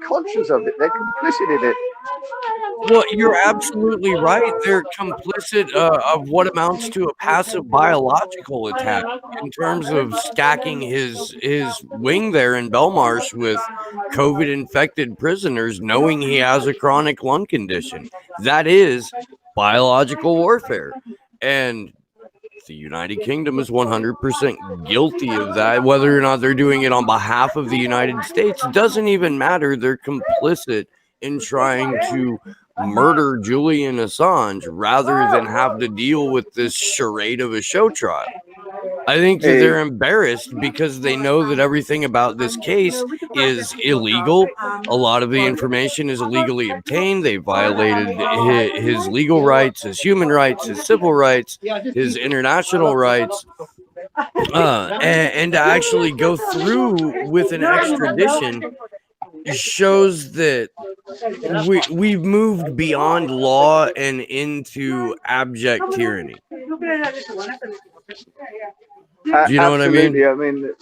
conscious of it. They're complicit in it. Well, you're absolutely right. They're complicit of what amounts to a passive biological attack in terms of stacking his wing there in Belmarsh with COVID-infected prisoners, knowing he has a chronic lung condition. That is biological warfare. And the United Kingdom is 100% guilty of that. Whether or not they're doing it on behalf of the United States doesn't even matter. They're complicit in trying to murder Julian Assange rather than have to deal with this charade of a show trial. I think that they're embarrassed because they know that everything about this case is illegal. A lot of the information is illegally obtained. They violated his legal rights, his human rights, his civil rights, his international rights. And to actually go through with an extradition shows that we've moved beyond law and into abject tyranny. Do you know what I mean? Absolutely. I mean,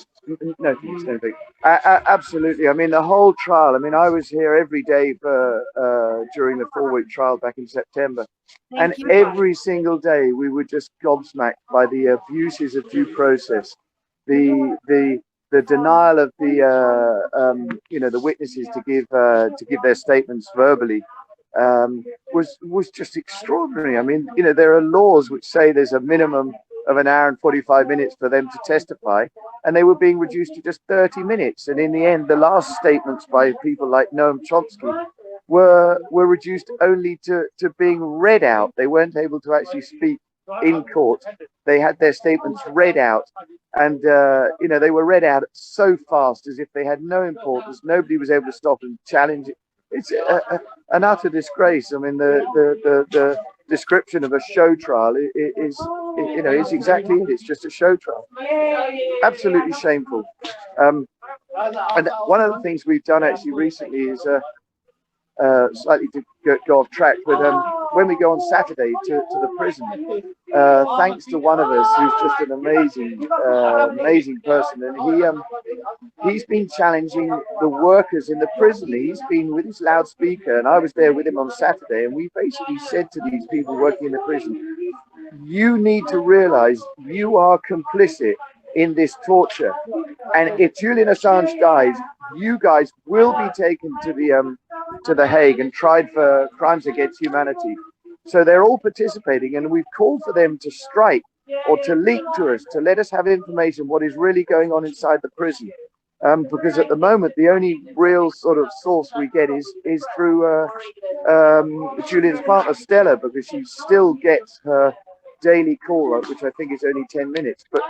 no, no big. Absolutely. I mean, the whole trial. I mean, I was here every day for during the 4-week trial back in September, and every single day we were just gobsmacked by the abuses of due process, the denial of the the witnesses to give their statements verbally. Was just extraordinary. I mean, there are laws which say there's a minimum of an hour and 45 minutes for them to testify, and they were being reduced to just 30 minutes. And in the end, the last statements by people like Noam Chomsky were reduced only to being read out. They weren't able to actually speak in court. They had their statements read out, and they were read out so fast as if they had no importance. Nobody was able to stop and challenge it. It's an utter disgrace. I mean, the description of a show trial is exactly it. It's just a show trial. Absolutely shameful. And one of the things we've done actually recently is slightly to go off track, but when we go on Saturday to the prison, thanks to one of us who's just an amazing person, and he's been challenging the workers in the prison. He's been with his loudspeaker, and I was there with him on Saturday, and we basically said to these people working in the prison, you need to realize you are complicit in this torture, and if Julian Assange dies, you guys will be taken to the Hague and tried for crimes against humanity. So they're all participating, and we've called for them to strike or to leak to us, to let us have information what is really going on inside the prison. Because at the moment, the only real sort of source we get is through Julian's partner, Stella, because she still gets her daily call, which I think is only 10 minutes. But,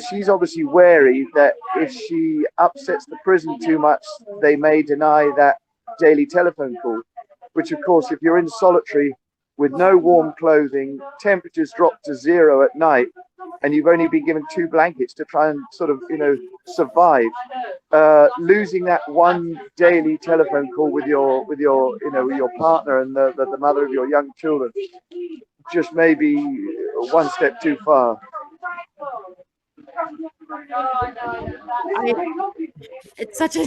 she's obviously wary that if she upsets the prison too much, they may deny that daily telephone call, which, of course, if you're in solitary with no warm clothing, temperatures drop to 0 at night, and you've only been given 2 blankets to try and sort of, survive, losing that one daily telephone call with your partner and the mother of your young children just maybe one step too far. It's such a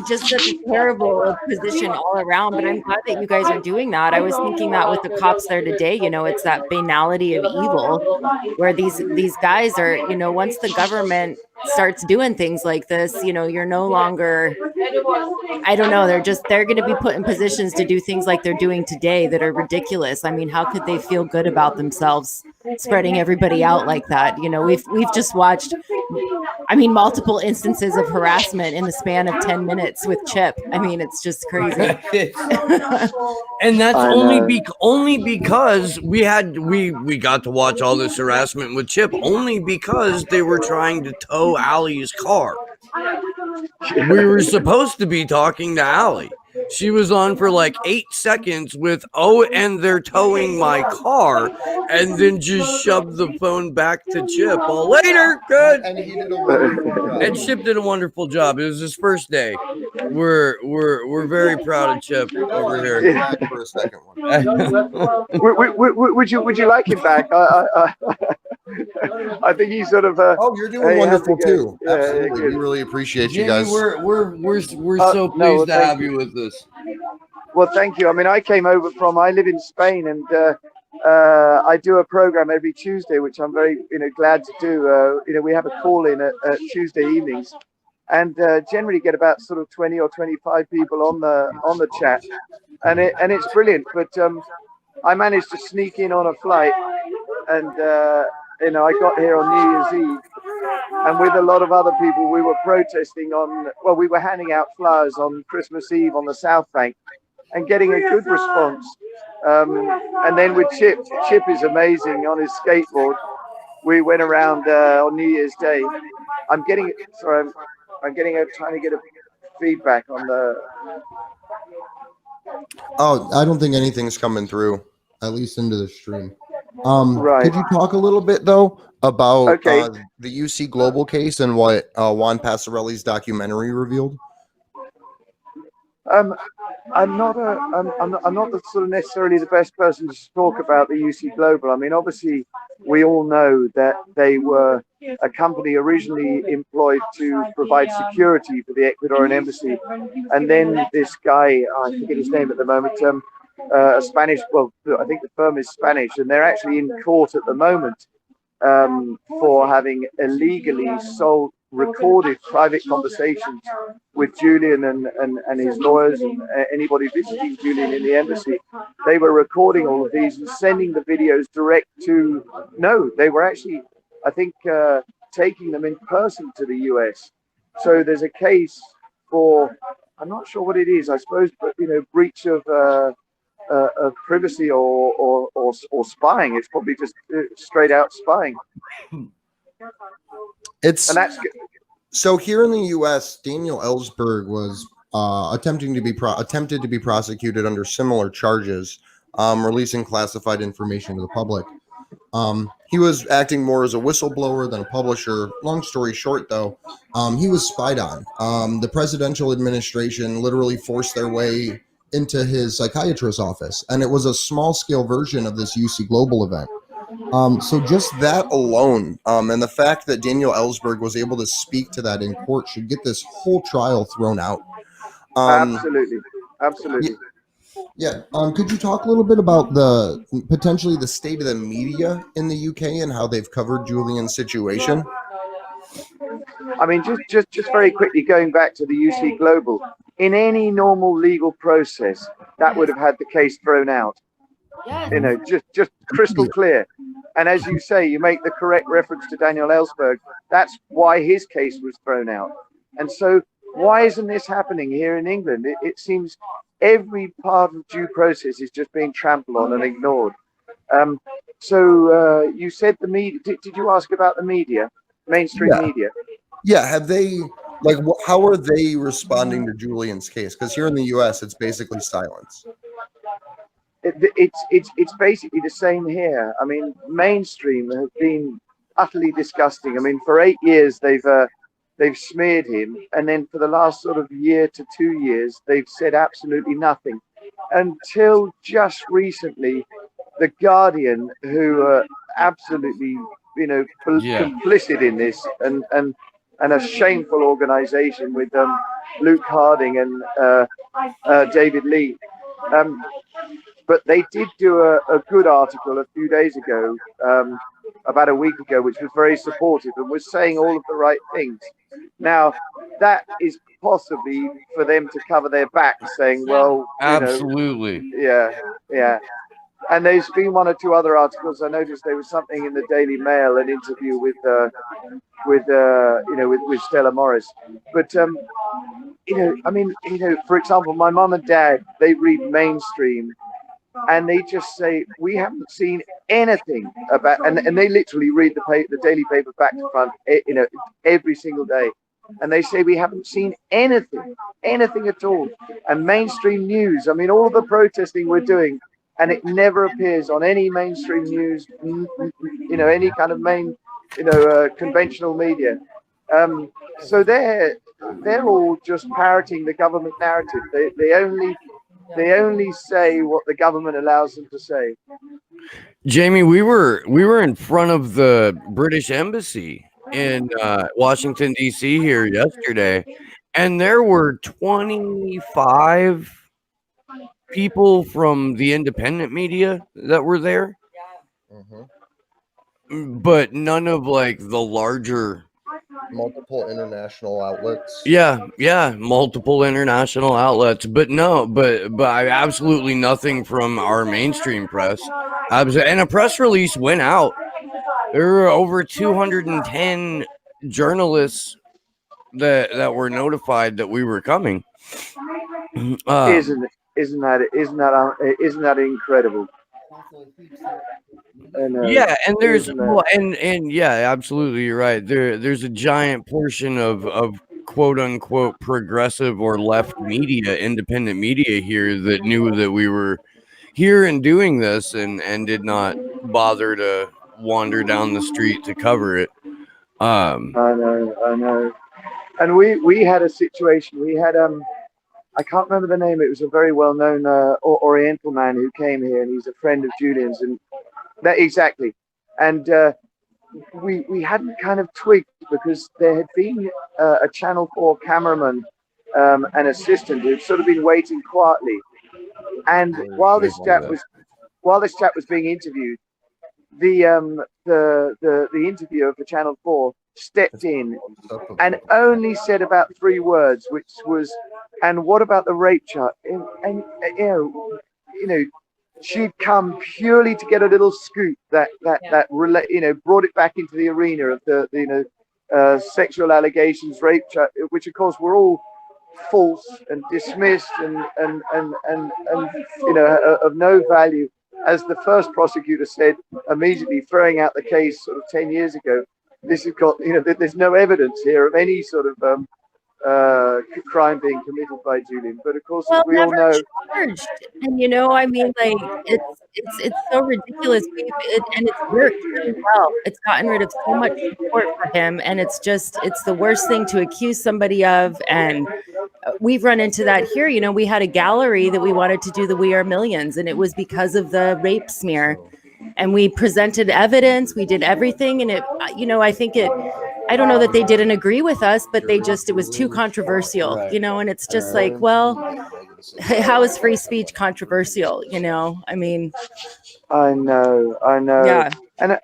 terrible position all around, but I'm glad that you guys are doing that. I was thinking that with the cops there today, it's that banality of evil where these guys are, once the government starts doing things like this, you're no longer, I don't know, they're going to be put in positions to do things like they're doing today that are ridiculous. I mean, how could they feel good about themselves spreading everybody out like that? We've just watched, multiple instances of harassment in the span of 10 minutes with Chip. I mean, it's just crazy. And that's only because we got to watch all this harassment with Chip only because they were trying to tow Allie's car. We were supposed to be talking to Allie. She was on for like 8 seconds with, and they're towing my car, and then just shoved the phone back to Chip. Well, later, good. And he did a wonderful job. And Chip did a wonderful job. It was his first day. We're very proud of Chip over here. Back for a second one. Would you like him back? I think he's sort of. You're doing wonderful too. Absolutely, we really appreciate you guys. We're so pleased to have you with us. Well, thank you. I mean, I live in Spain, and I do a program every Tuesday, which I'm very glad to do. We have a call in at Tuesday evenings, and generally get about sort of 20 or 25 people on the chat, and it's brilliant. But I managed to sneak in on a flight, and I got here on New Year's Eve, and with a lot of other people, we were protesting we were handing out flowers on Christmas Eve on the South Bank and getting a good response. And then with Chip is amazing on his skateboard. we went around on New Year's Day. I'm getting trying to get a feedback on the. Oh, I don't think anything's coming through, at least into the stream. Right. Could you talk a little bit though about Okay. the UC Global case and what Juan Passarelli's documentary revealed? I'm not the sort of necessarily the best person to talk about the UC Global. I mean, obviously, we all know that they were a company originally employed to provide security for the Ecuadorian embassy, and then this guy, I forget his name at the moment, a Spanish. Well, I think the firm is Spanish, and they're actually in court at the moment for having illegally recorded private conversations with Julian and his lawyers and anybody visiting Julian in the embassy. They were recording all of these and sending the videos direct to. No, they were actually, I think, taking them in person to the US. So there's a case for, I'm not sure what it is. I suppose, but breach of privacy or spying. It's probably just straight out spying. And that's So here in the U.S., Daniel Ellsberg was attempted to be prosecuted under similar charges, releasing classified information to the public. He was acting more as a whistleblower than a publisher. Long story short, though, he was spied on. The presidential administration literally forced their way into his psychiatrist's office, and it was a small-scale version of this UC Global event. So just that alone, and the fact that Daniel Ellsberg was able to speak to that in court should get this whole trial thrown out. Absolutely. Yeah. Could you talk a little bit about potentially the state of the media in the UK and how they've covered Julian's situation? I mean, just very quickly, going back to the UC Global, in any normal legal process, that would have had the case thrown out. Just crystal clear. And as you say, you make the correct reference to Daniel Ellsberg. That's why his case was thrown out. And so why isn't this happening here in England? It seems every part of due process is just being trampled on and ignored. So you said the media. Did you ask about the media, mainstream media? Yeah. Have they, how are they responding to Julian's case? Because here in the US, it's basically silence. It's basically the same here. I mean, mainstream have been utterly disgusting. I mean, for 8 years they've smeared him, and then for the last sort of year to 2 years they've said absolutely nothing, until just recently, The Guardian, who are absolutely complicit in this, and a shameful organization with Luke Harding and David Lee. But they did do a good article a few days ago, about a week ago, which was very supportive and was saying all of the right things. Now, that is possibly for them to cover their back, saying, well, absolutely. Yeah. And there's been one or two other articles. I noticed there was something in the Daily Mail, an interview with Stella Morris. But for example, my mum and dad, they read mainstream, and they just say, we haven't seen anything about, and they literally read the daily paper back to front, every single day. And they say, we haven't seen anything at all. And mainstream news, I mean, all of the protesting we're doing, and it never appears on any mainstream news, any kind of conventional media. So they're all just parroting the government narrative. They only say what the government allows them to say. Jamie, we were in front of the British Embassy in Washington, D.C. here yesterday, and there were 25 people from the independent media that were there, but none of the larger. Multiple international outlets. Yeah, multiple international outlets, but absolutely nothing from our mainstream press. And a press release went out. There were over 210 journalists that were notified that we were coming. Isn't that incredible? And Yeah, and there's even, well, and yeah, absolutely, you're right. There's a giant portion of quote unquote progressive or left media, independent media here that knew that we were here and doing this and did not bother to wander down the street to cover it. I know. And we had a situation. We had I can't remember the name. It was a very well-known Oriental man who came here, and he's a friend of Julian's. And that exactly. And we hadn't kind of twigged because there had been a Channel 4 cameraman, an assistant who'd sort of been waiting quietly. And while this chap was being interviewed, the interviewer for Channel 4 stepped in and only said about 3 words, which was, "And what about the rape charge?" And you know, she'd come purely to get a little scoop that brought it back into the arena of the sexual allegations, rape charge, which of course were all false and dismissed and of no value, as the first prosecutor said, immediately throwing out the case sort of 10 years ago. This has got, there's no evidence here of any sort of crime being committed by Julian. But of course, as we all know, charged. And I mean, like it's so ridiculous. And it's worked really well. It's gotten rid of so much support for him, and it's the worst thing to accuse somebody of. And we've run into that here. We had a gallery that we wanted to do the We Are Millions, and it was because of the rape smear. And we presented evidence, we did everything. And I don't know that they didn't agree with us, but it was too controversial, and it's just like, well, how is free speech controversial? I mean, I know. Yeah. And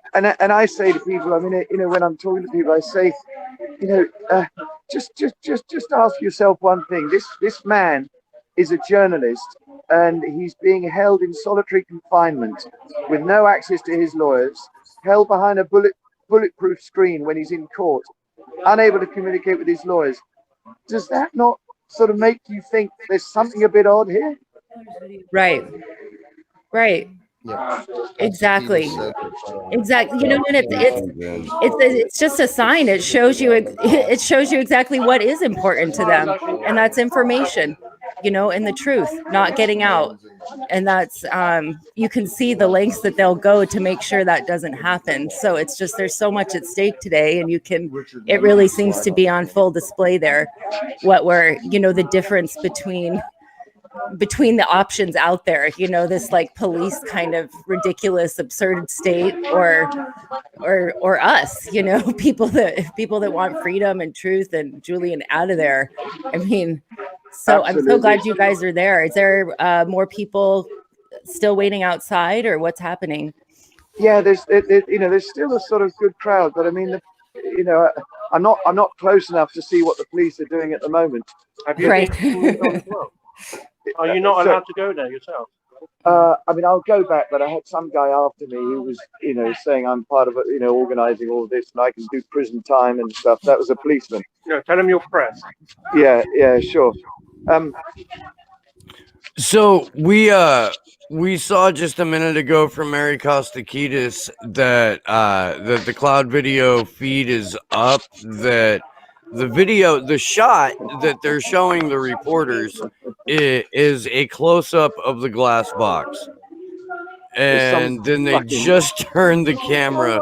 I say to people, I mean, when I'm talking to people, I say, just ask yourself one thing. This man is a journalist, and he's being held in solitary confinement with no access to his lawyers, held behind a bulletproof screen when he's in court, unable to communicate with his lawyers. Does that not sort of make you think there's something a bit odd here? Right. Yeah. Exactly. And it's just a sign. It shows you exactly what is important to them, and that's information, and the truth not getting out. And that's you can see the lengths that they'll go to make sure that doesn't happen. So it's just, there's so much at stake today, and it really seems to be on full display there the difference between the options out there, this like police kind of ridiculous, absurd state, or us, people that want freedom and truth and Julian out of there. I mean, so absolutely. I'm so glad you guys are there. Is there more people still waiting outside, or what's happening? Yeah, there's still a sort of good crowd, but I mean, I'm not close enough to see what the police are doing at the moment. Have you Right. Are you not allowed to go there yourself? I mean, I'll go back, but I had some guy after me who was, saying I'm part of it, organizing all this, and I can do prison time and stuff. That was a policeman. Tell him you're press. Yeah, sure. So we saw just a minute ago from Mary Kostakidis that the cloud video feed is up, that the shot that they're showing the reporters is a close-up of the glass box. And then they just turned the camera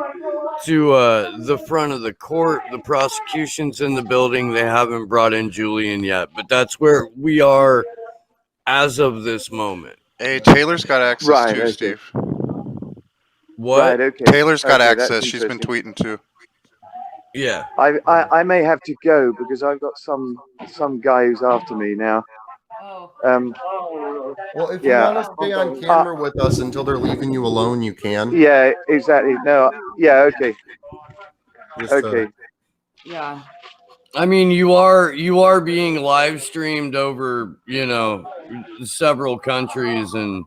to the front of the court. The prosecution's in the building. They haven't brought in Julian yet, but that's where we are as of this moment. Hey, Taylor's got access Right, too, okay. Steve. What? Right, okay. Taylor's got Okay, that's access. She's been interesting. tweeting too. Yeah. I may have to go because I've got some guy who's after me now. Well, if Yeah. you want to stay on camera with us until they're leaving you alone, you can. Yeah, exactly. No, yeah, okay. Just, Okay. Yeah. I mean, you are being live streamed over, several countries, and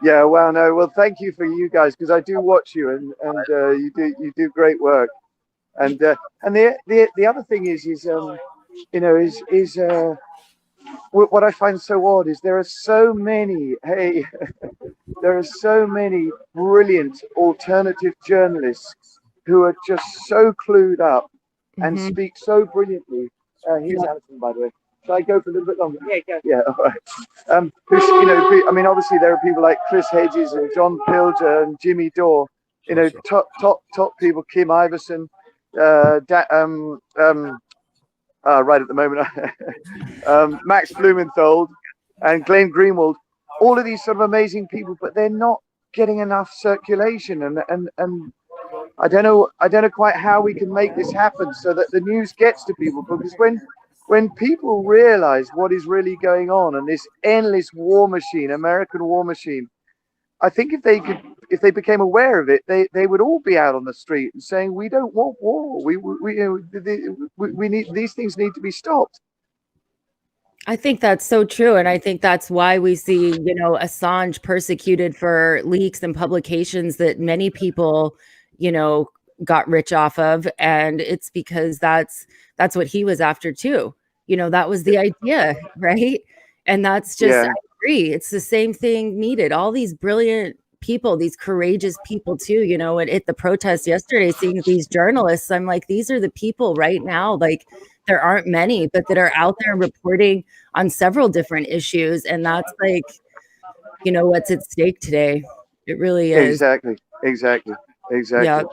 Yeah, well, no, well, thank you for you guys, because I do watch you, and you do great work, and the other thing is what I find so odd is there are so many, hey, there are so many brilliant alternative journalists who are just so clued up and speak so brilliantly. Here's Alison, by the way. Shall I go for a little bit longer? Yeah, go. Yeah, all right. You know, I mean, obviously there are people like Chris Hedges and John Pilger and Jimmy Dore. You know, top people. Kim Iverson, right at the moment, Max Blumenthal and Glenn Greenwald. All of these sort of amazing people, but they're not getting enough circulation, and I don't know quite how we can make this happen so that the news gets to people, because when people realize what is really going on and this endless war machine, American war machine, I think if they became aware of it, they would all be out on the street and saying, we don't want war. We need, these things need to be stopped. I think that's so true. And I think that's why we see, you know, Assange persecuted for leaks and publications that many people, you know, got rich off of. And it's because that's what he was after too. You know, that was the idea, right? And that's just, I agree. It's the same thing needed. All these brilliant people, these courageous people too, you know, at the protest yesterday, seeing these journalists, I'm like, these are the people right now, like there aren't many, but that are out there reporting on several different issues. And that's like, you know, what's at stake today. It really is. Exactly. Yeah.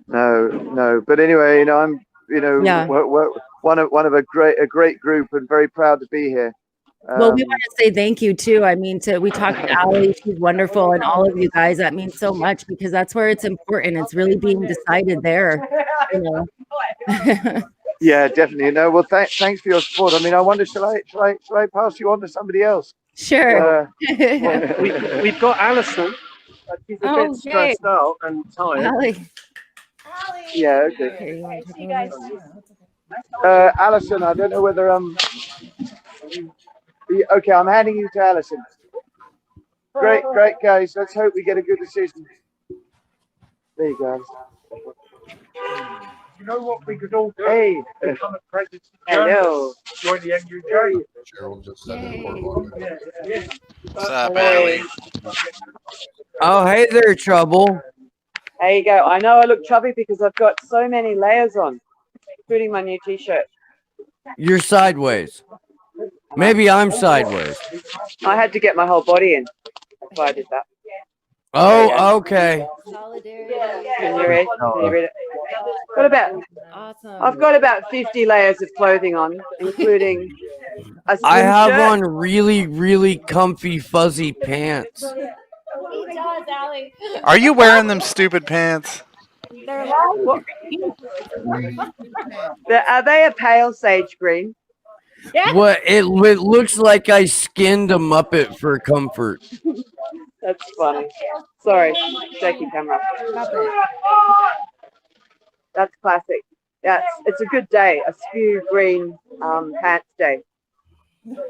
No. But anyway, you know, I'm, you know, we're one of a great group and very proud to be here. Well, we want to say thank you too. I mean, we talked to Ali, she's wonderful, and all of you guys. That means so much because that's where it's important. It's really being decided there. You know. Yeah, definitely. No, well, thanks for your support. I mean, I wonder, shall I pass you on to somebody else? Sure. We've got Alison. She's a bit stressed out and tired. Ali. Yeah. Okay. Alison, I don't know whether okay, I'm handing you to Alison. Great, guys. Let's hope we get a good decision. There you go. You know what we could all do? Hey. Become a president. Hello. Join the NUJ. Cheryl just said it. What's up, Allie? Oh, hey there, Trouble. There you go. I know I look chubby because I've got so many layers on, including my new t-shirt. You're sideways. Maybe I'm sideways. I had to get my whole body in. That's why I did that. Oh, okay. Can you read it? I've got about 50 layers of clothing on, including a I have shirt. on really, really comfy, fuzzy pants. He does, Allie. Are you wearing them stupid pants? Are they a pale sage green? Yeah. What it looks like I skinned a Muppet for comfort. That's funny. Sorry, shaky camera. That's classic. Yeah, it's a good day. A spew green pants day.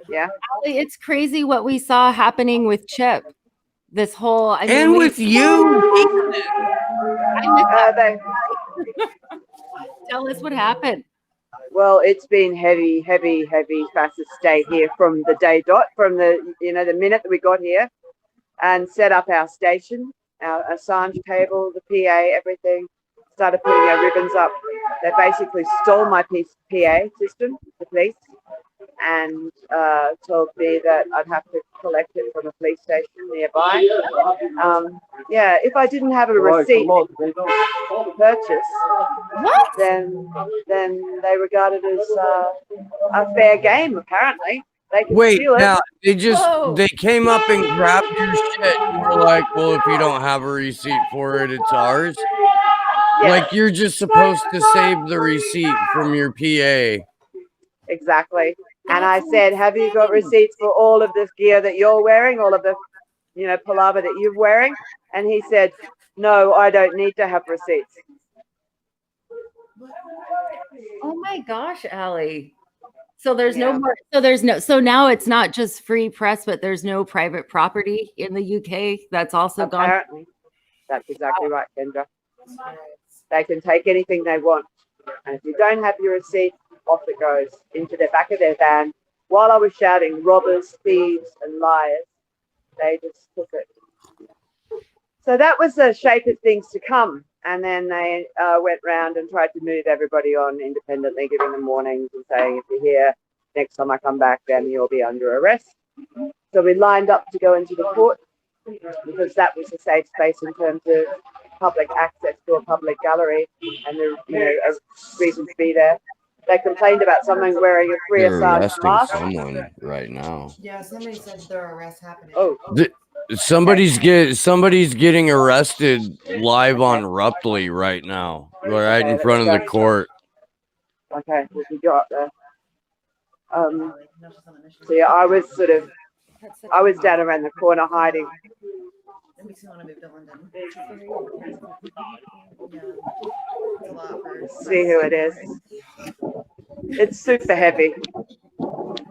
Yeah. Ali, it's crazy what we saw happening with Chip. This whole with you. Tell us what happened. Well, it's been heavy fascist day here from the day dot, from the minute that we got here and set up our station, our Assange cable, the PA, everything. Started putting our ribbons up. They basically stole my PA system, the police, and told me that I'd have to collect it from a police station nearby. If I didn't have a receipt to purchase, then they regarded it as a fair game. Apparently, they can steal it. Now they came up and grabbed your shit and were like, "Well, if you don't have a receipt for it, it's ours." Yes. Like you're just supposed to save the receipt from your PA. Exactly. And I said, have you got receipts for all of this gear that you're wearing, all of the, palaver that you're wearing? And he said, no, I don't need to have receipts. Oh my gosh, Allie. So there's no more. So now it's not just free press, but there's no private property in the UK. That's also Apparently. gone. That's exactly right, Kendra. They can take anything they want. And if you don't have your receipt, off it goes into the back of their van while I was shouting robbers, thieves, and liars, they just took it. So that was the shape of things to come. And then they went round and tried to move everybody on independently, giving them warnings and saying, if you're here, next time I come back, then you'll be under arrest. So we lined up to go into the court because that was a safe space in terms of public access to a public gallery and the a reason to be there. They complained about someone wearing a free They're Assange arresting mask. someone right now. Yeah, somebody said there are arrests happening. Oh, Somebody's getting arrested live on Ruptly right now, right in front of the court. okay, we got there. So yeah, I was down around the corner hiding. It makes me want to move to London. Yeah, it's a lot for See who it is. It's super heavy.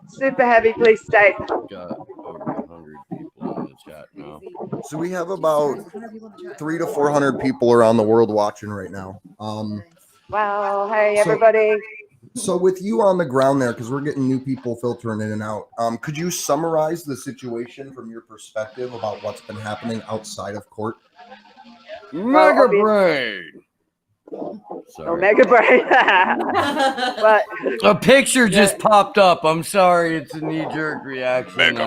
Super heavy, please state. Got over 100 people in the chat now. So we have about 300 to 400 people around the world watching right now. Wow, hey So- everybody. So with you on the ground there, because we're getting new people filtering in and out, could you summarize the situation from your perspective about what's been happening outside of court? Mega Brain. Sorry. Omega Brain. But A picture just popped up. I'm sorry, it's a knee-jerk reaction.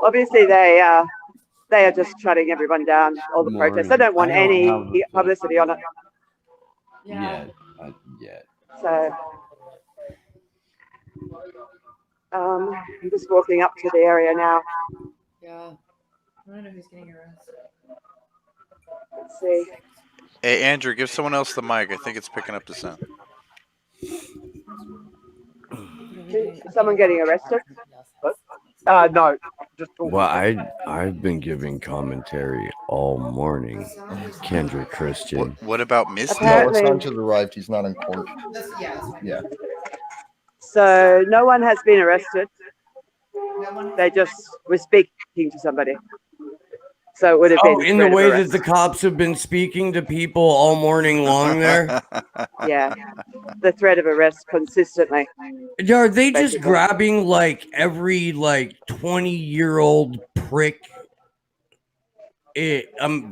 obviously they are just shutting everyone down, all the protests. They don't want any publicity on it. Yeah. So I'm just walking up to the area now. Yeah. I don't know who's getting arrested. Let's see. Hey, Andrew, give someone else the mic. I think it's picking up the sound. Someone getting arrested? No, just Well, I've been giving commentary all morning, Kendra Christian. What about Misty? No, Apparently- Assange arrived. He's not in court. Yeah. So no one has been arrested. They just were speaking to somebody. So it would have been In the threat of way that arrest. the cops have been speaking to people all morning long there. Yeah, the threat of arrest consistently. Are they just Basically. grabbing like every 20-year-old prick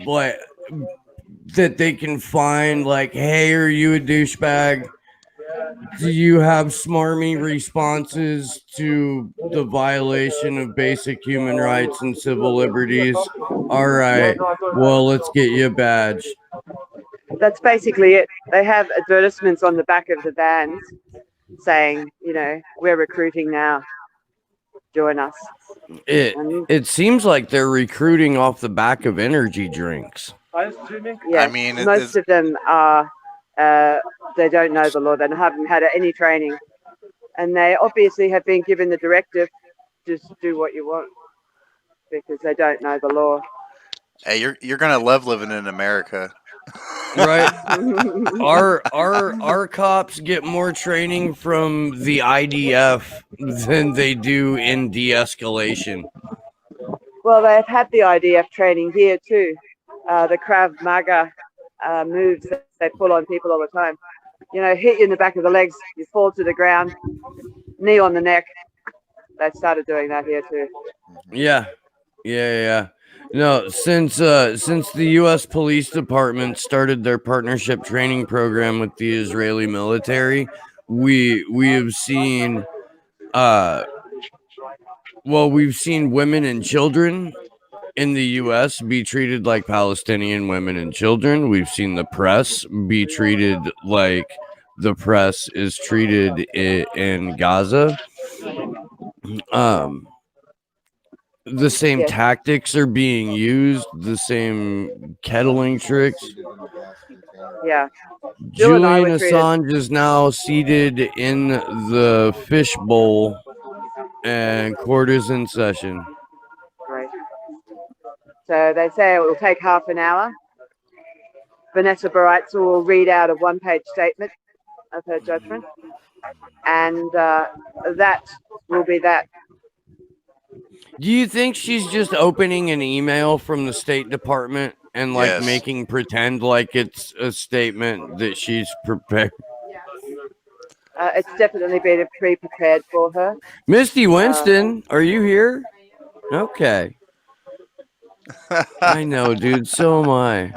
what that they can find, like, hey, are you a douchebag? Do you have smarmy responses to the violation of basic human rights and civil liberties? All right, well, let's get you a badge. That's basically it. They have advertisements on the back of the vans saying, we're recruiting now. Join us. It seems like they're recruiting off the back of energy drinks. Yeah, I mean, most of them are, they don't know the law. They haven't had any training. And they obviously have been given the directive, just do what you want, because they don't know the law. Hey, you're gonna love living in America. Right. Our cops get more training from the IDF than they do in de-escalation. Well, they've had the IDF training here too. The Krav Maga moves that they pull on people all the time. Hit you in the back of the legs, you fall to the ground, knee on the neck. They started doing that here too. Yeah. No, since the U.S. Police Department started their partnership training program with the Israeli military, we have seen we've seen women and children in the U.S. be treated like Palestinian women and children. We've seen the press be treated like the press is treated in Gaza. The same tactics are being used, the same kettling tricks. Yeah. Julian Assange is now seated in the fishbowl and court is in session. Great. So they say it will take half an hour. Vanessa Baritza will read out a one-page statement of her judgment, and that will be that. Do you think she's just opening an email from the State Department and Yes. making pretend like it's a statement that she's prepared? It's definitely been pre-prepared for her. Misty Winston, are you here? Okay. I know, dude. So am I.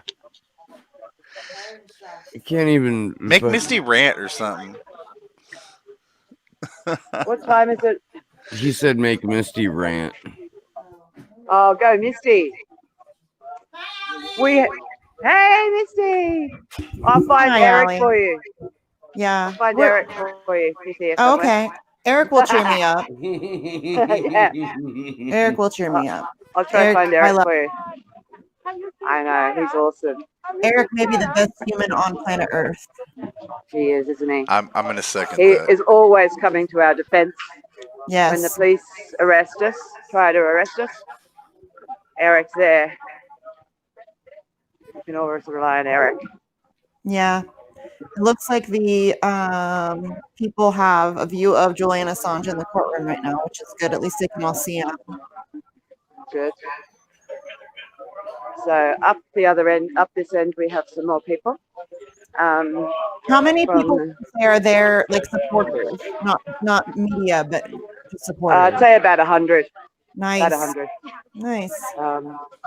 I can't even Make but- Misty rant or something. What time is it? He said make Misty rant. Oh, go Misty. Hey, Misty. I'll find Hi, Eric Allie. for you. Yeah. I'll find We're- Eric for you. He's here Oh, somewhere. okay. Eric will cheer me up. Yeah. Eric will cheer me up. I'll try Eric, to find I Eric love- for you. I know, he's awesome. Eric may be the best human on planet Earth. He is, isn't he? I'm gonna second He that. is always coming to our defense Yes. when the police arrest us, try to arrest us. Eric's there. You can always rely on Eric. Yeah. It looks like the people have a view of Julian Assange in the courtroom right now, which is good. At least they can all see him. Good. So up the other end, up this end, we have some more people. How many from- people would you say are there, like supporters, not media, but just supporters? I'd say about 100. Nice. About 100. Nice.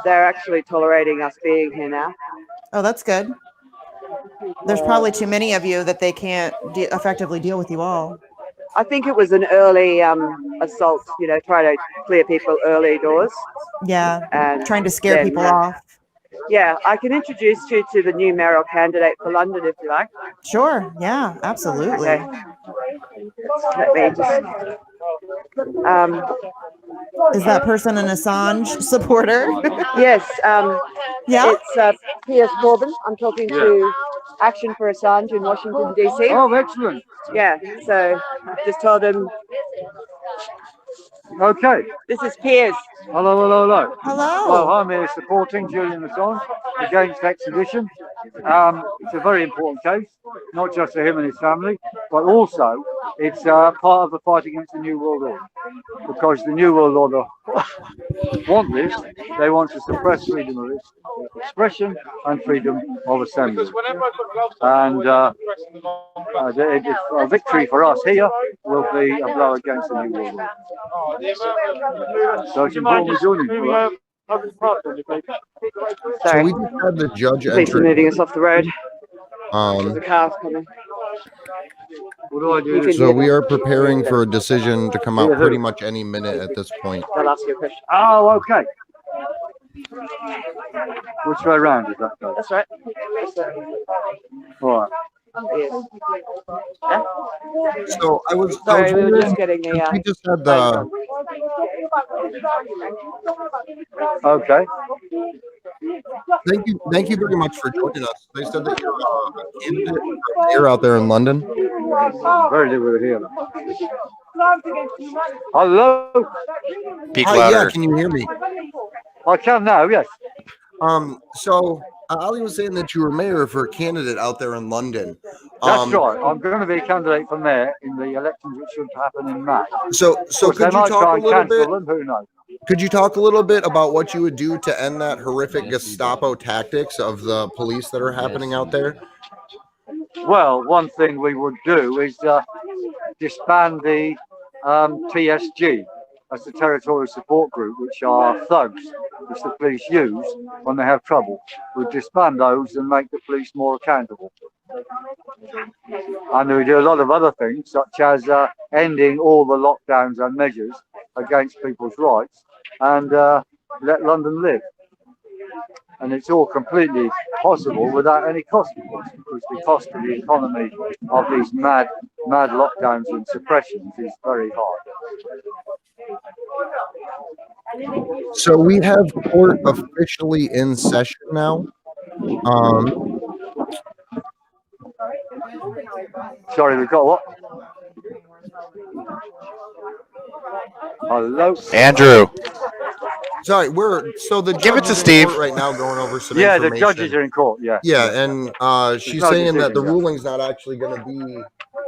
They're actually tolerating us being here now. Oh, that's good. There's probably too many of you that they can't effectively deal with you all. I think it was an early assault, try to clear people early doors. Yeah. And Trying to scare then, people off. Yeah, I can introduce you to the new mayoral candidate for London if you like. Sure. Yeah, absolutely. Okay. Let me just. Is that person an Assange supporter? Yes. Yeah? It's Piers Corbyn. I'm talking to Action for Assange in Washington, D.C. Oh, excellent. Yeah, so I just told him. Okay. This is Piers. Hello, hello, hello. Hello. Well, I'm here supporting Julian Assange against extradition. It's a very important case, not just for him and his family, but also it's part of the fight against the New World Order. Because the New World Order want this, they want to suppress freedom of expression and freedom of assembly. And a victory for us here will be a blow against the New World Order. So it's important we're doing it. Right? So Sorry. we just had the judge Police are enter. moving us off the road. There's a car's coming. What do I You do? can So hear we them. are preparing for a decision to come out pretty much any minute at this point. They'll ask you a question. Oh, okay. Which way round is that? Though? That's right. All right. Yes. So I was Sorry, we were wondering, just getting the. we just had the Okay. thank you very much for joining us. They said that you're a candidate for mayor out there in London. Very good with here. Hello. Speak Hi, louder. yeah, can you hear me? I can now. Yes. So Ali was saying that you were mayor for a candidate out there in London. That's right. I'm going to be a candidate for mayor in the elections which should happen in May. So Of course, they could you might try talk a and little cancel bit? them. Who knows? Could you talk a little bit about what you would do to end that horrific Gestapo tactics of the police that are happening out there? Well, one thing we would do is disband the TSG. That's the Territorial Support Group, which are thugs, which the police use when they have trouble. We'd disband those and make the police more accountable. And we do a lot of other things, such as ending all the lockdowns and measures against people's rights and let London live. And it's all completely possible without any cost, of course, because the cost to the economy of these mad lockdowns and suppressions is very high. So we have court officially in session now. Sorry, we've got what? Hello? Andrew. Sorry, so the Give it judge to is in Steve. court right now going over some Yeah, the information. judges are in court, yeah. Yeah, and she's no saying that the decision yet. ruling's not actually going to be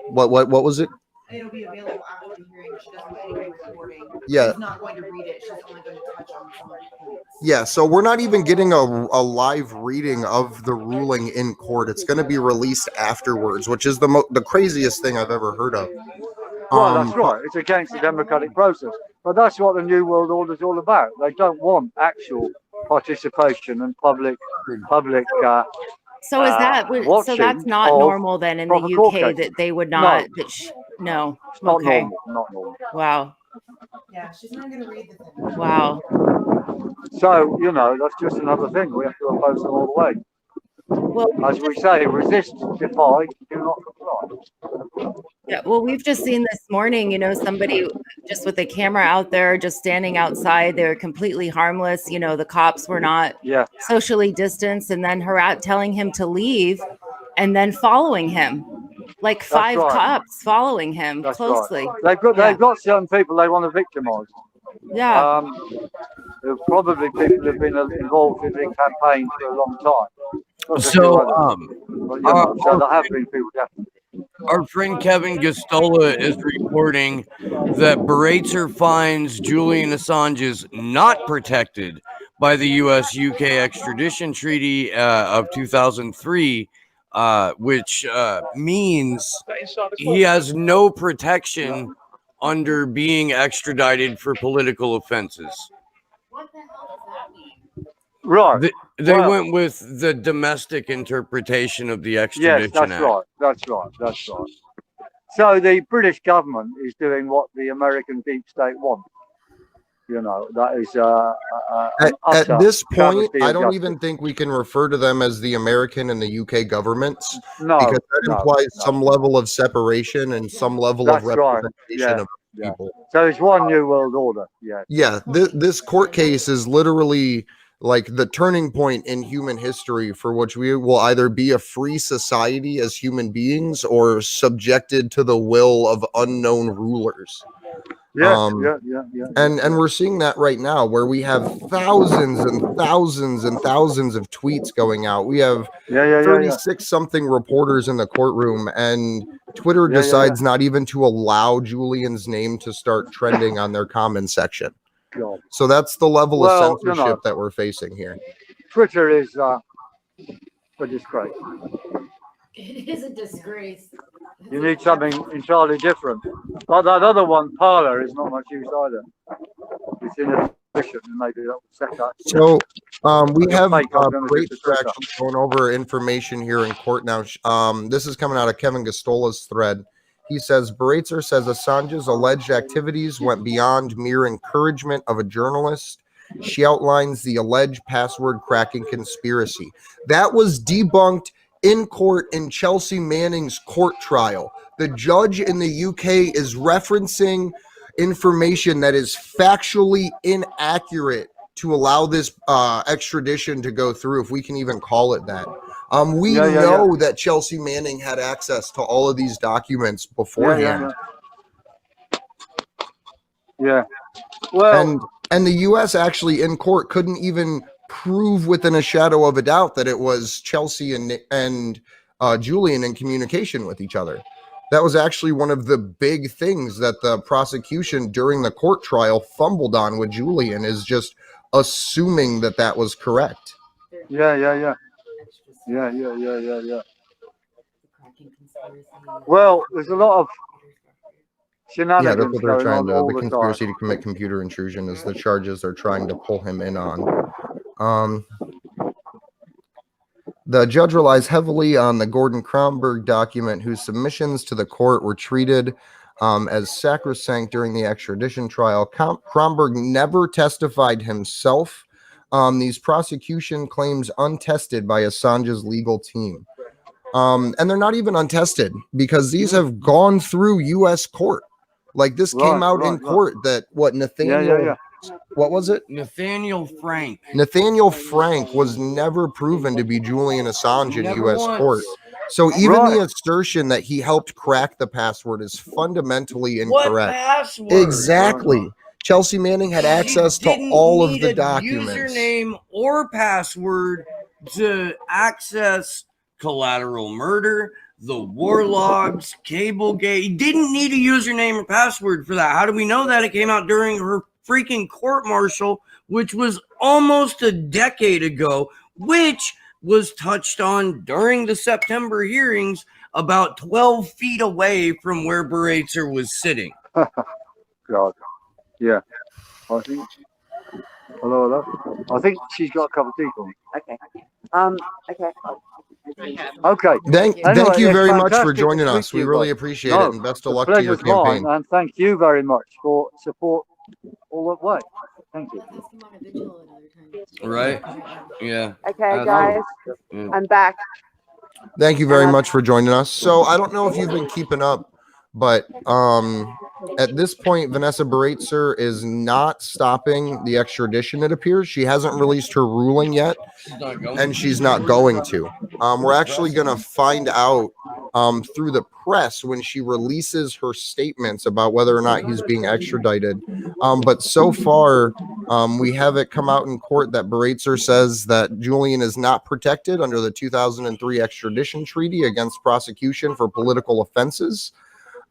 what was it? It'll be available after the hearing. She doesn't want any recording. Yeah. She's not going to read it. She's only going to touch on some of the points. Yeah, so we're not even getting a live reading of the ruling in court. It's going to be released afterwards, which is the craziest thing I've ever heard of. Well, that's right. It's against the democratic process. But that's what the New World Order is all about. They don't want actual participation and public. So is that so? That's not normal then in the UK that they would not. No, It's not okay. normal. Not normal. Wow. Yeah, she's not going to read the thing. Wow. So that's just another thing. We have to oppose them all the way. Well, as we say, resist, defy, do not comply. Yeah, well, we've just seen this morning, somebody just with a camera out there, just standing outside. They're completely harmless. The cops were not socially distanced, and then telling him to leave, and then following him, like five cops following him closely. Right. They've got certain people they want to victimize. Yeah. There are probably people who've been involved in the campaign for a long time. So, so there have been people definitely. Our friend Kevin Gostola is reporting that Berater finds Julian Assange is not protected by the U.S.-UK extradition treaty of 2003, which means he has no protection under being extradited for political offenses. What the hell does that mean? Right. They went with the domestic interpretation of the Extradition Yes, Act. That's right. So the British government is doing what the American deep state wants. That is at this point, travesty I of don't justice. even think we can refer to them as the American and the UK governments, No, because that implies some level of separation and some level of That's right. representation of people. So it's one new world order. Yeah. Yeah, this court case is literally like the turning point in human history for which we will either be a free society as human beings or subjected to the will of unknown rulers. Yeah. And we're seeing that right now, where we have thousands and thousands and thousands of tweets going out. We have 36 something reporters in the courtroom, and Twitter decides not even to allow Julian's name to start trending on their comment section. So that's the level of censorship that we're facing here. Twitter is a disgrace. It is a disgrace. You need something entirely different. But that other one, Parler, is not much use either. It's inefficient, and maybe that will set that. So we have great distractions going over information here in court now. This is coming out of Kevin Gostola's thread. He says, Berater says Assange's alleged activities went beyond mere encouragement of a journalist. She outlines the alleged password cracking conspiracy. That was debunked in court in Chelsea Manning's court trial. The judge in the UK is referencing information that is factually inaccurate to allow this extradition to go through, if we can even call it that. We know that Chelsea Manning had access to all of these documents beforehand. Well, and the U.S. actually in court couldn't even prove within a shadow of a doubt that it was Chelsea and Julian in communication with each other. That was actually one of the big things that the prosecution during the court trial fumbled on with Julian, is just assuming that that was correct. Yeah. Well, there's a lot of shenanigans. Yeah, that's what they're trying to. all The the conspiracy time. to commit computer intrusion is the charges they're trying to pull him in on. The judge relies heavily on the Gordon Kromberg document, whose submissions to the court were treated as sacrosanct during the extradition trial. Kromberg never testified himself. These prosecution claims untested by Assange's legal team. And they're not even untested, because these have gone through U.S. court. Like this came out in court that Nathaniel... What was it? Nathaniel Frank. Nathaniel Frank was never proven to be Julian Assange in Never U.S. once. court. So even the assertion that he helped crack the password is fundamentally incorrect. What password? Exactly. Chelsea Manning had access to Didn't all of need the a documents. Username or password to access collateral murder, the war logs, Cablegate. He didn't need a username or password for that. How do we know that? It came out during her freaking court martial, which was almost a decade ago, which was touched on during the September hearings about 12 feet away from where Beratzer was sitting. God. Yeah. I think. Hello. I think she's got a cup of tea for me. Okay. Okay. Okay. Thank Anyway, you it's very much for fantastic to joining speak us. to We you really both. appreciate No, it, and best of the luck to your pleasure's mine, campaign. and thank you very much for support all the way. Thank you. Right? Yeah. Okay, guys, I'm back. Thank you very much for joining us. So I don't know if you've been keeping up, but at this point, Vanessa Beratzer is not stopping the extradition, it appears. She hasn't released her ruling yet, and she's not going to. We're actually going to find out through the press when she releases her statements about whether or not he's being extradited. But so far, we have it come out in court that Beratzer says that Julian is not protected under the 2003 extradition treaty against prosecution for political offenses.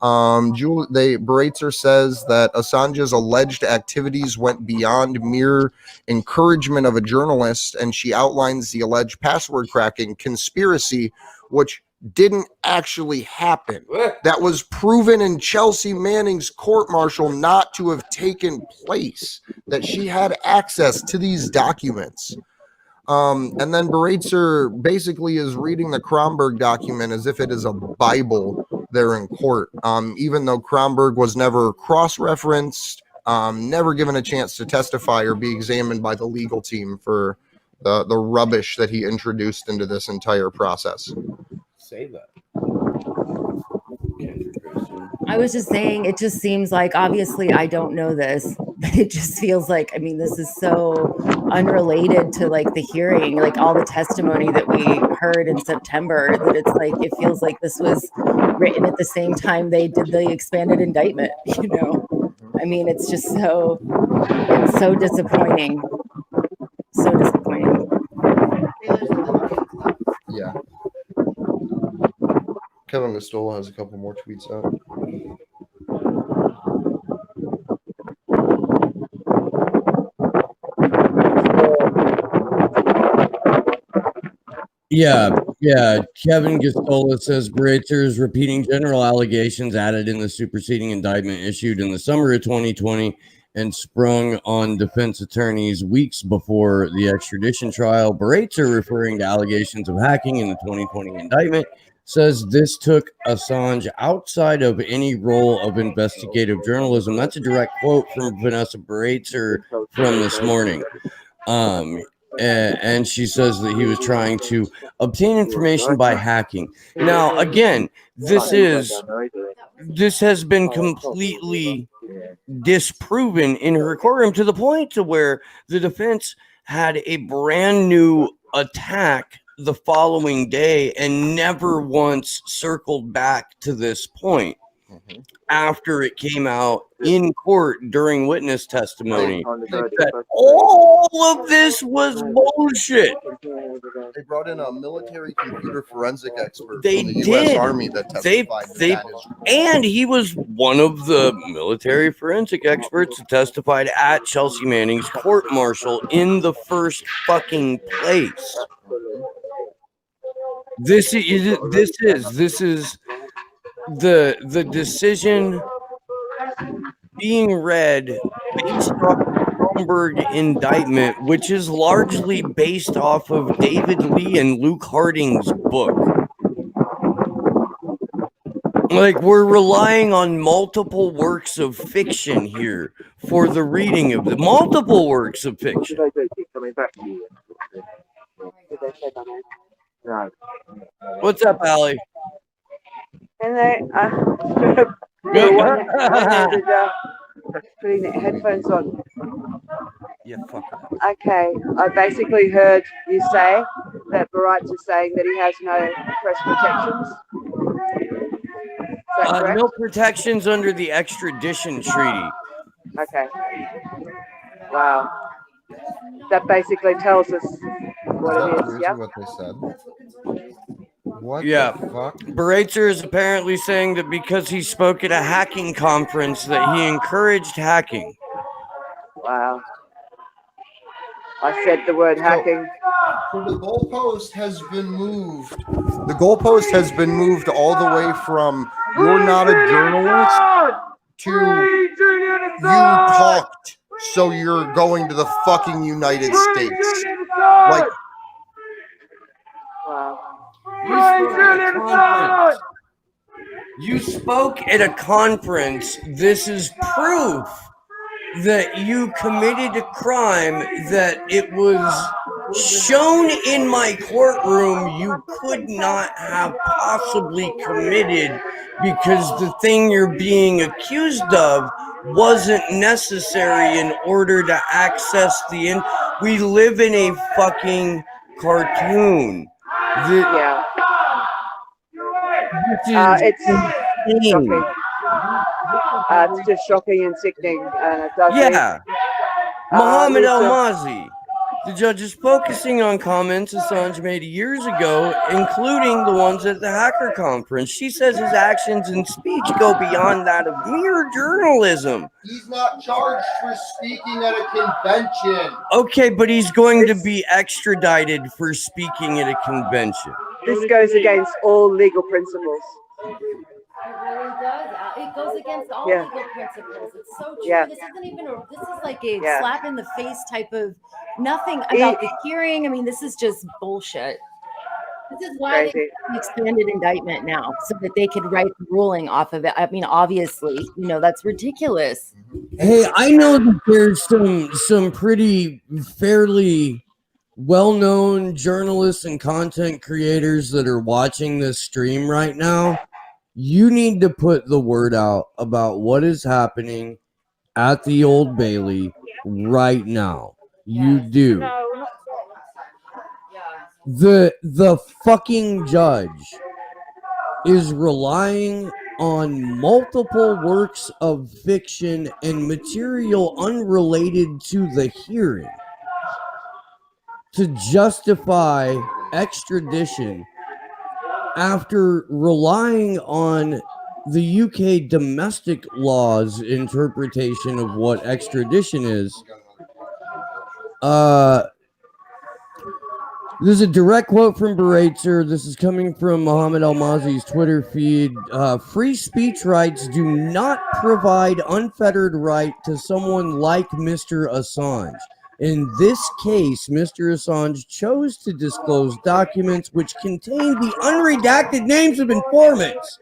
Beratzer says that Assange's alleged activities went beyond mere encouragement of a journalist, and she outlines the alleged password cracking conspiracy, which didn't actually happen. That was proven in Chelsea Manning's court-martial not to have taken place, that she had access to these documents. And then Beratzer basically is reading the Kronberg document as if it is a Bible there in court, even though Kronberg was never cross-referenced, never given a chance to testify or be examined by the legal team for the rubbish that he introduced into this entire process. Say that. I was just saying, it just seems like, obviously I don't know this, but it just feels like, I mean, this is so unrelated to like the hearing, like all the testimony that we heard in September, that it's like, it feels like this was written at the same time they did the expanded indictment, you know? I mean, it's just it's so disappointing. So disappointing. Yeah. Kevin Gostola has a couple more tweets out. Yeah. Kevin Gostola says Beratzer is repeating general allegations added in the superseding indictment issued in the summer of 2020 and sprung on defense attorneys weeks before the extradition trial. Beratzer, referring to allegations of hacking in the 2020 indictment, says this took Assange outside of any role of investigative journalism. That's a direct quote from Vanessa Beratzer from this morning. And she says that he was trying to obtain information by hacking. Now, again, this has been completely disproven in her courtroom, to the point to where the defense had a brand new attack the following day and never once circled back to this point after it came out in court during witness testimony that all of this was bullshit. They brought in a military computer forensic expert They from the did. U.S. Army that testified. And he was one of the military forensic experts that testified at Chelsea Manning's court-martial in the first fucking place. This is the decision being read based off the Kronberg indictment, which is largely based off of David Lee and Luke Harding's book. Like, we're relying on multiple works of fiction here for the reading of the multiple works of fiction. What's up, Allie? And they putting the headphones on. Yeah, fuck. Okay, I basically heard you say that Beratzer is saying that he has no press protections. Is that correct? No protections under the extradition treaty. Okay. Wow. That basically tells us what it is, yeah? What they said. What Yeah. the fuck? Beratzer is apparently saying that because he spoke at a hacking conference that he encouraged hacking. Wow. I said the word hacking. So the goalpost has been moved. The goalpost has been moved all the way from you're not a journalist to you talked, so you're going to the fucking United States. Like, You spoke at a conference. This is proof that you committed a crime, that it was shown in my courtroom you could not have possibly committed because the thing you're being accused of wasn't necessary in order to access the we live in a fucking cartoon. Yeah. It's shocking. It's just shocking and sickening. It does Yeah. Mohammed Lisa. Almazi. The judge is focusing on comments Assange made years ago, including the ones at the hacker conference. She says his actions and speech go beyond that of mere journalism. he's not charged for speaking at a convention. Okay, but he's going to be extradited for speaking at a convention. This goes against all legal principles. It really does. It goes against all Yeah. legal principles. It's so true. Yeah. This isn't even this is like a Yeah. slap in the face type of nothing about the hearing. I mean, this is just bullshit. This is why they Crazy. have an expanded indictment now, so that they could write the ruling off of it. I mean, obviously, that's ridiculous. Hey, I know that there's some pretty fairly well-known journalists and content creators that are watching this stream right now. You need to put the word out about what is happening at the Old Bailey right now. You do. The fucking judge is relying on multiple works of fiction and material unrelated to the hearing to justify extradition after relying on the UK domestic law's interpretation of what extradition is. This is a direct quote from Beratzer. This is coming from Mohammed Almazi's Twitter feed. Free speech rights do not provide unfettered right to someone like Mr. Assange. In this case, Mr. Assange chose to disclose documents which contain the unredacted names of informants.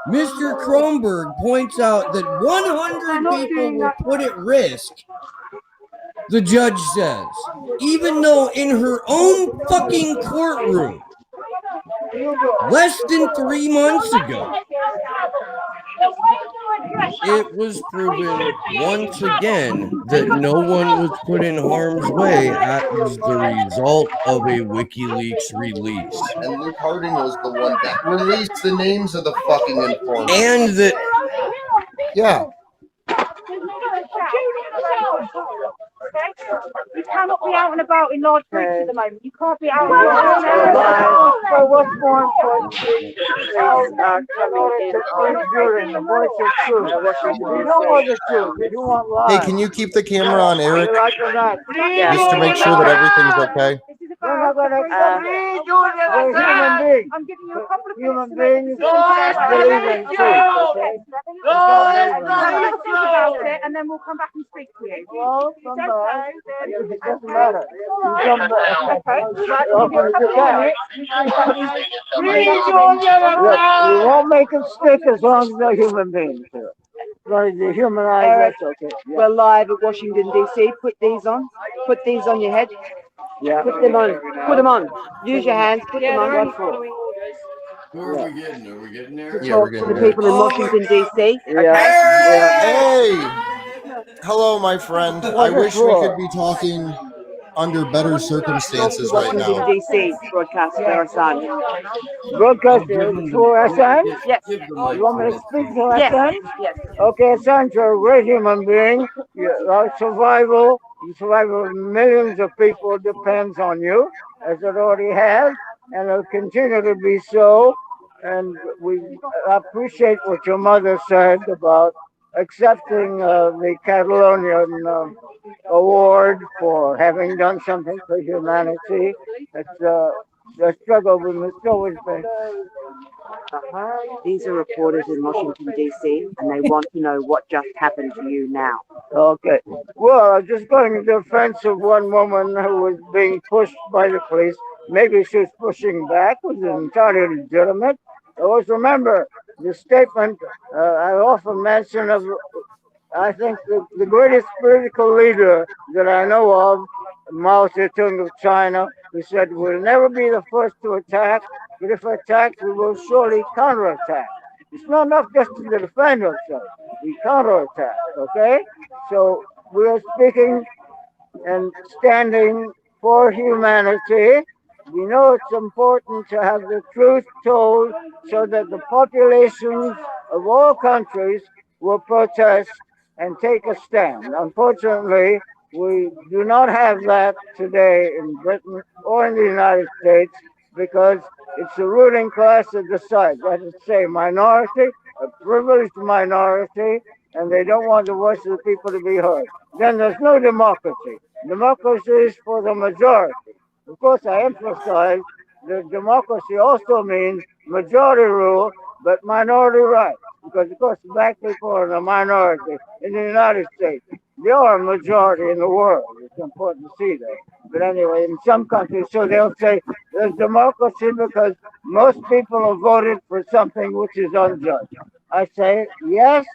Mr. Kronberg points out that 100 people were put at risk, the judge says, even though in her own fucking courtroom, less than 3 months ago, it was proven once again that no one was put in harm's way as the result of a WikiLeaks release. And Luke Harding was the one that released the names of the fucking informants. And that... Yeah. You cannot be out and about in large groups at the moment. You can't be out and about. So what's more important? Hey, can you keep the camera on Eric? Just to make sure that everything's okay. I'm giving you a couple of human beings believe in truth, okay? About it, and then we'll come back and speak to you. Well, it doesn't matter. You won't make them stick as long as they're human beings. The human eye, that's okay. We're live at Washington, D.C. Put these on. Put these on your head. Yeah. Put them on. Put them on. Use your hands. Put them on. What for? Who are we getting? Are we getting there? Yeah, we're To getting the there. people in Washington, D.C. Hey! Hello, my friend. I wish we could be talking under better circumstances right Washington, now. D.C. broadcast for Assange. Broadcast for Assange? Yes. You want me to speak to Yes. Assange? Yes. Okay, Assange, you're a great human being. Your survival of millions of people depends on you, as it already has. and it'll continue to be so. And we appreciate what your mother said about accepting the Catalonian award for having done something for humanity. It's the struggle we must always face. These are reporters in Washington, D.C., and they want to know what just happened to you now. Okay. Well, I was just going in defense of one woman who was being pushed by the police. Maybe she was pushing back, was entirely legitimate. Always remember the statement I often mention of, I think, the greatest political leader that I know of, Mao Zedong of China, who said, we'll never be the first to attack, but if attacked, we will surely counterattack. It's not enough just to defend ourselves. We counterattack, okay? So we are speaking and standing for humanity. We know it's important to have the truth told so that the populations of all countries will protest and take a stand. Unfortunately, we do not have that today in Britain or in the United States because it's the ruling class that decides. That is to say, minority, a privileged minority, and they don't want the voice of the people to be heard. Then there's no democracy. Democracy is for the majority. Of course, I emphasize that democracy also means majority rule, but minority rights. Because, of course, black people are the minority in the United States. They are a majority in the world. It's important to see that. But anyway, in some countries, so they'll say there's democracy because most people have voted for something which is unjust. I say yes,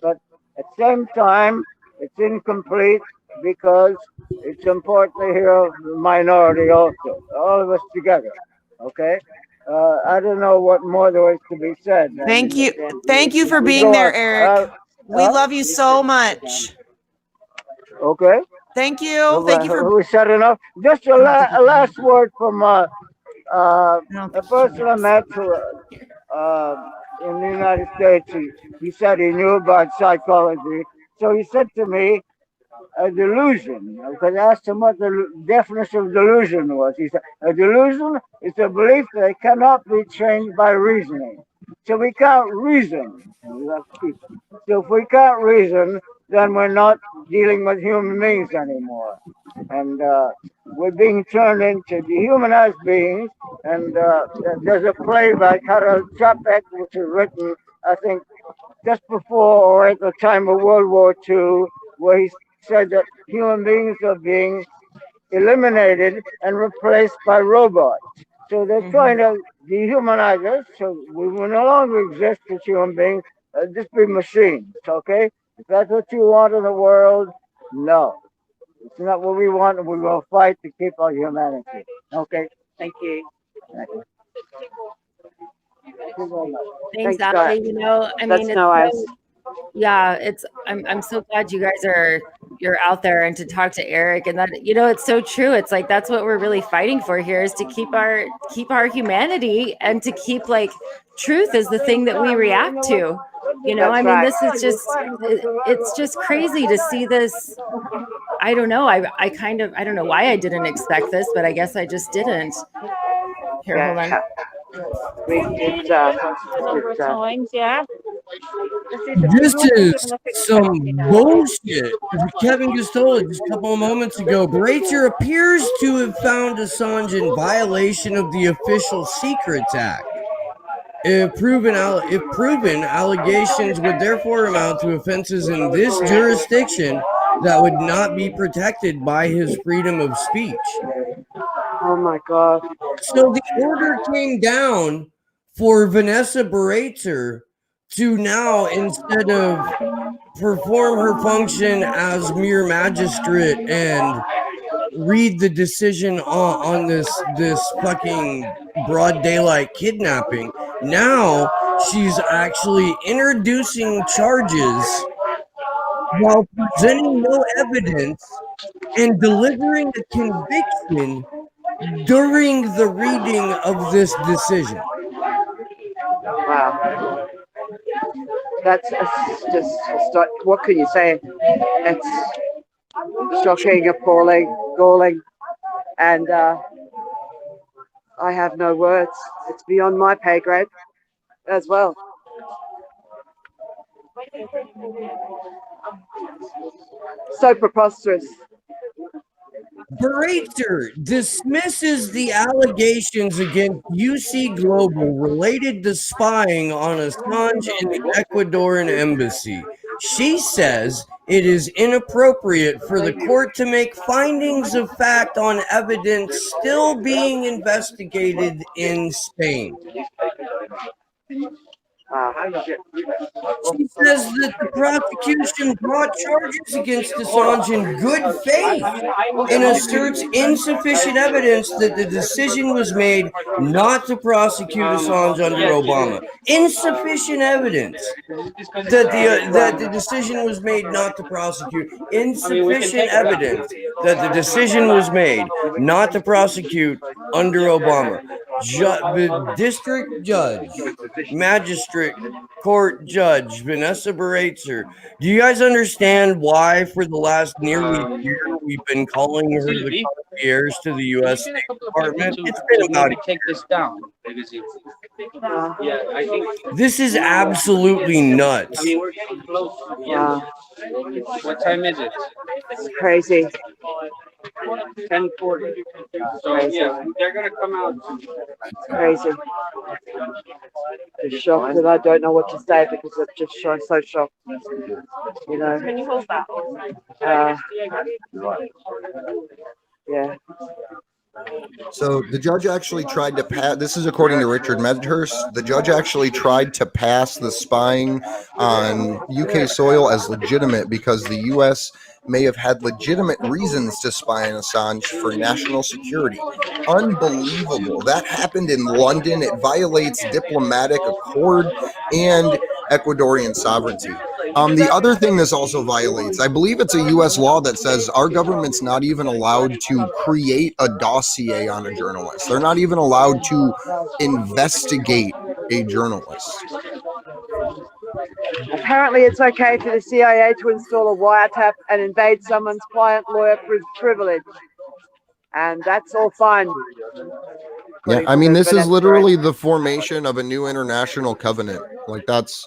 but at the same time, it's incomplete because it's important to hear the minority also, all of us together. Okay? I don't know what more there is to be said. Thank you. Thank you for being there, Eric. We love you so much. Okay. Thank you. Thank you for. We said enough. Just a last word from a person I met who, in the United States. He said he knew about psychology. So he said to me, a delusion. Because I asked him what the definition of delusion was. He said, a delusion is a belief that cannot be changed by reasoning. So we can't reason. So if we can't reason, then we're not dealing with human beings anymore. And we're being turned into dehumanized beings. And there's a play by Karel Čapek, which was written, I think, just before or at the time of World War II, where he said that human beings are being eliminated and replaced by robots. So they're trying to dehumanize us, so we will no longer exist as human beings, just be machines, okay? If that's what you want in the world, no. It's not what we want, and we will fight to keep our humanity. Okay? Thank you. Thanks, Ali. You know, I mean, I'm so glad you guys you're out there and to talk to Eric, and that, you know, it's so true. It's like that's what we're really fighting for here, is to keep our humanity, and to keep, like, truth is the thing that we react to. You know, I mean, this is just, it's just crazy to see this. I don't know. I don't know why I didn't expect this, but I guess I just didn't. Here, hold on. This is some bullshit. Kevin just told it just a couple of moments ago. Breitzer appears to have found Assange in violation of the Official Secrets Act. If proven, allegations would therefore amount to offenses in this jurisdiction that would not be protected by his freedom of speech. Oh my God. So the order came down for Vanessa Breitzer to now, instead of perform her function as mere magistrate and read the decision on this fucking broad daylight kidnapping, now she's actually introducing charges while presenting no evidence and delivering a conviction during the reading of this decision. Wow. That's just, what can you say? It's shocking, appalling, galling, and I have no words. It's beyond my pay grade as well. So preposterous. Berater dismisses the allegations against UC Global related to spying on Assange in the Ecuadorian embassy. She says it is inappropriate for the court to make findings of fact on evidence still being investigated in Spain. She says that the prosecution brought charges against Assange in good faith and asserts insufficient evidence that the decision was made not to prosecute Assange under Obama. Insufficient evidence that the decision was made not to prosecute. Insufficient evidence that the decision was made not to prosecute under Obama. The district judge, magistrate court judge, Vanessa Berater. Do you guys understand why for the last nearly year we've been calling her the concierge to the U.S. State Department? It's been about a take this down. Yeah, I think This is absolutely nuts. I mean, we're getting close. Yeah. What time is it? It's crazy. 10:40. So yeah, they're gonna come out. It's crazy. Just shocked that I don't know what to say because I'm just so shocked. You know. Can you hold that? Yeah. So the judge actually tried to pass. This is according to Richard Medhurst. The judge actually tried to pass the spying on UK soil as legitimate because the US may have had legitimate reasons to spy on Assange for national security. Unbelievable. That happened in London. It violates diplomatic accord and Ecuadorian sovereignty. The other thing this also violates, I believe it's a U.S. law that says our government's not even allowed to create a dossier on a journalist. They're not even allowed to investigate a journalist. Apparently, it's okay for the CIA to install a wiretap and invade someone's client-lawyer privilege, and that's all fine. Yeah, I mean, this is literally the formation of a new international covenant. Like that's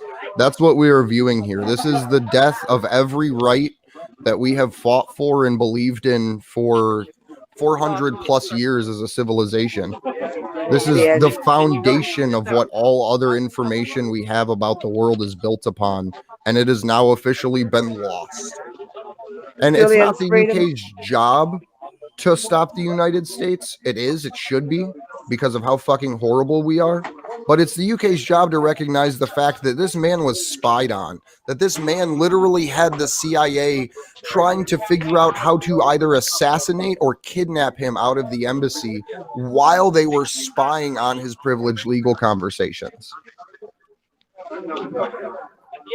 what we are viewing here. This is the death of every right that we have fought for and believed in for 400 plus years as a civilization. This is the foundation of what all other information we have about the world is built upon, and it has now officially been lost. And it's not the UK's job to stop the United States. It should be, because of how fucking horrible we are. But it's the UK's job to recognize the fact that this man was spied on, that this man literally had the CIA trying to figure out how to either assassinate or kidnap him out of the embassy while they were spying on his privileged legal conversations.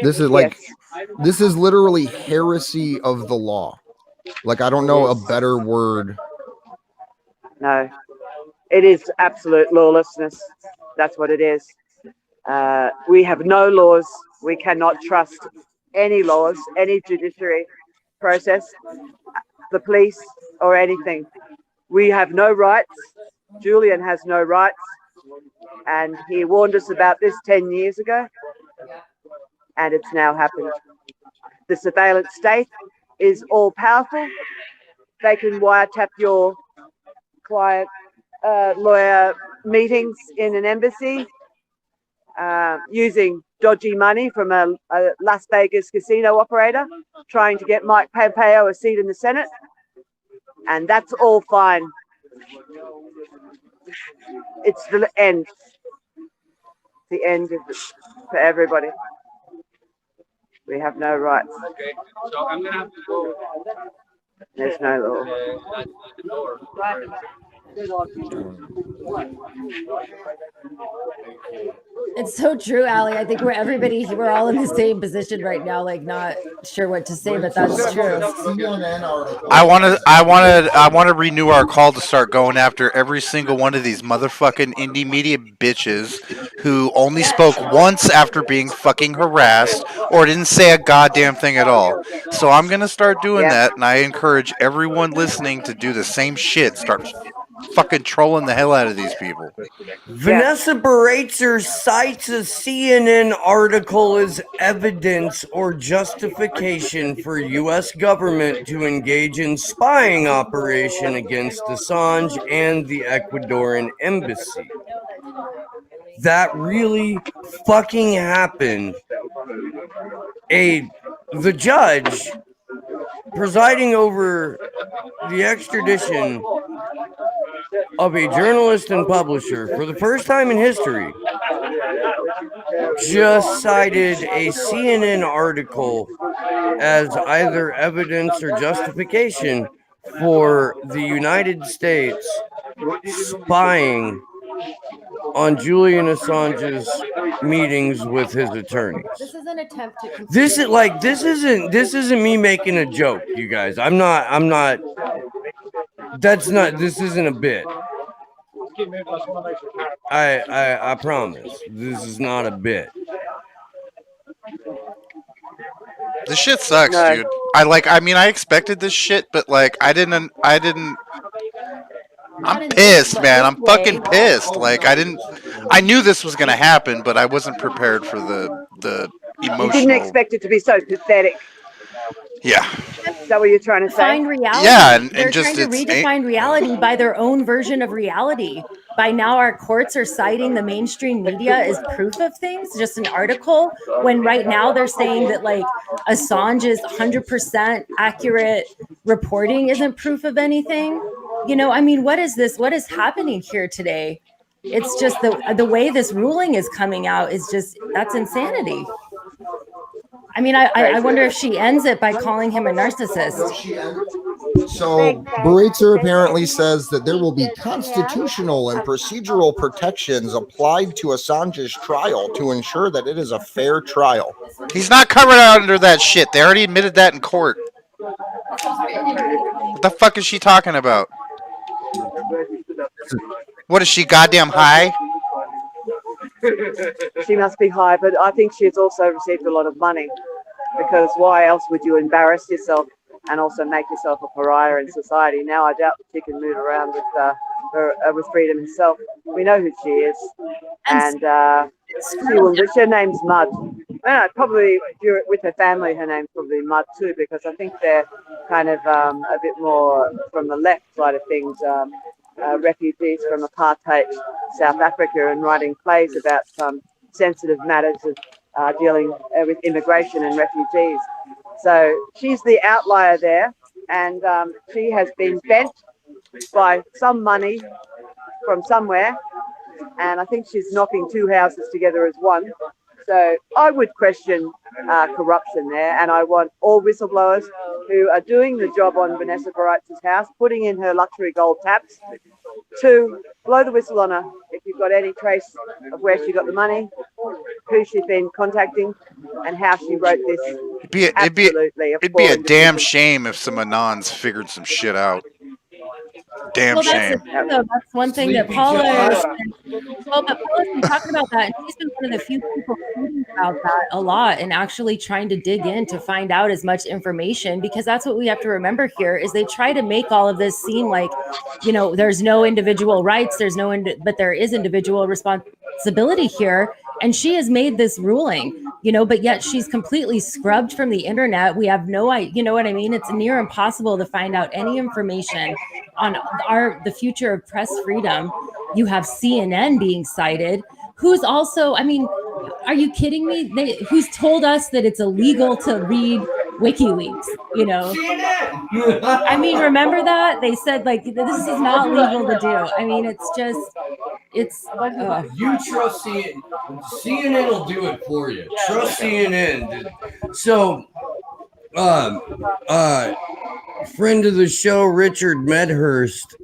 This is literally heresy of the law. Like, I don't know a better word. No, it is absolute lawlessness. That's what it is. We have no laws. We cannot trust any laws, any judiciary process, the police, or anything. We have no rights. Julian has no rights. And he warned us about this 10 years ago. And it's now happened. The surveillance state is all powerful. They can wiretap your client lawyer meetings in an embassy using dodgy money from a Las Vegas casino operator trying to get Mike Pompeo a seat in the Senate. And that's all fine. It's the end. The end for everybody. We have no rights. Okay, so I'm gonna have to go. There's no law. It's so true, Ali. I think we're all in the same position right now, like not sure what to say, but that's true. I want to renew our call to start going after every single one of these motherfucking indie media bitches who only spoke once after being fucking harassed or didn't say a goddamn thing at all. So I'm gonna start doing that, and I encourage everyone listening to do the same shit. Start fucking trolling the hell out of these people. Vanessa Baratzer cites a CNN article as evidence or justification for U.S. government to engage in spying operation against Assange and the Ecuadorian embassy. That really fucking happened. The judge presiding over the extradition of a journalist and publisher for the first time in history just cited a CNN article as either evidence or justification for the United States spying on Julian Assange's meetings with his attorneys. This is an attempt to. This isn't me making a joke, you guys. This isn't a bit. I promise. This is not a bit. This shit sucks, dude. I expected this shit, but like I didn't I'm pissed, man. I'm fucking pissed. Like I knew this was gonna happen, but I wasn't prepared for the emotional. You didn't expect it to be so pathetic. Yeah. Is that what you're trying to say? Find reality. Yeah, and they're just trying to redefine reality by their own version of reality. By now, our courts are citing the mainstream media as proof of things, just an article. When right now they're saying that like Assange's 100% accurate reporting isn't proof of anything. You know, I mean, what is this? What is happening here today? It's just the way this ruling is coming out is just, that's insanity. I mean, I wonder if she ends it by calling him a narcissist. So Baratzer apparently says that there will be constitutional and procedural protections applied to Assange's trial to ensure that it is a fair trial. He's not covered under that shit. They already admitted that in court. What the fuck is she talking about? What is she, goddamn high? She must be high, but I think she's also received a lot of money, because why else would you embarrass yourself and also make yourself a pariah in society? Now I doubt that she can move around with freedom herself. We know who she is, and her name's Mud. Probably with her family, her name's probably Mud too, because I think they're kind of a bit more from the left side of things. Refugees from apartheid South Africa and writing plays about sensitive matters of dealing with immigration and refugees. So she's the outlier there, and she has been bent by some money from somewhere, and I think she's knocking two houses together as one. So I would question corruption there, and I want all whistleblowers who are doing the job on Vanessa Baratzer's house, putting in her luxury gold taps, to blow the whistle on her if you've got any trace of where she got the money, who she's been contacting, and how she wrote this. It'd be a damn shame if some Anons figured some shit out. Damn shame. That's one thing that Paula is. Well, but Paula's been talking about that, and she's been one of the few people tweeting about that a lot and actually trying to dig in to find out as much information, because that's what we have to remember here is they try to make all of this seem like, you know, there's no individual rights, but there is individual responsibility here. And she has made this ruling, you know, but yet she's completely scrubbed from the internet. We have no idea, you know what I mean? It's near impossible to find out any information on the future of press freedom. You have CNN being cited, who's also, I mean, are you kidding me? Who's told us that it's illegal to read WikiLeaks, you know? I mean, remember that? They said, like, this is not legal to do. I mean, it's just, You trust CNN. CNN will do it for you. Trust CNN. Dude. So, friend of the show, Richard Medhurst,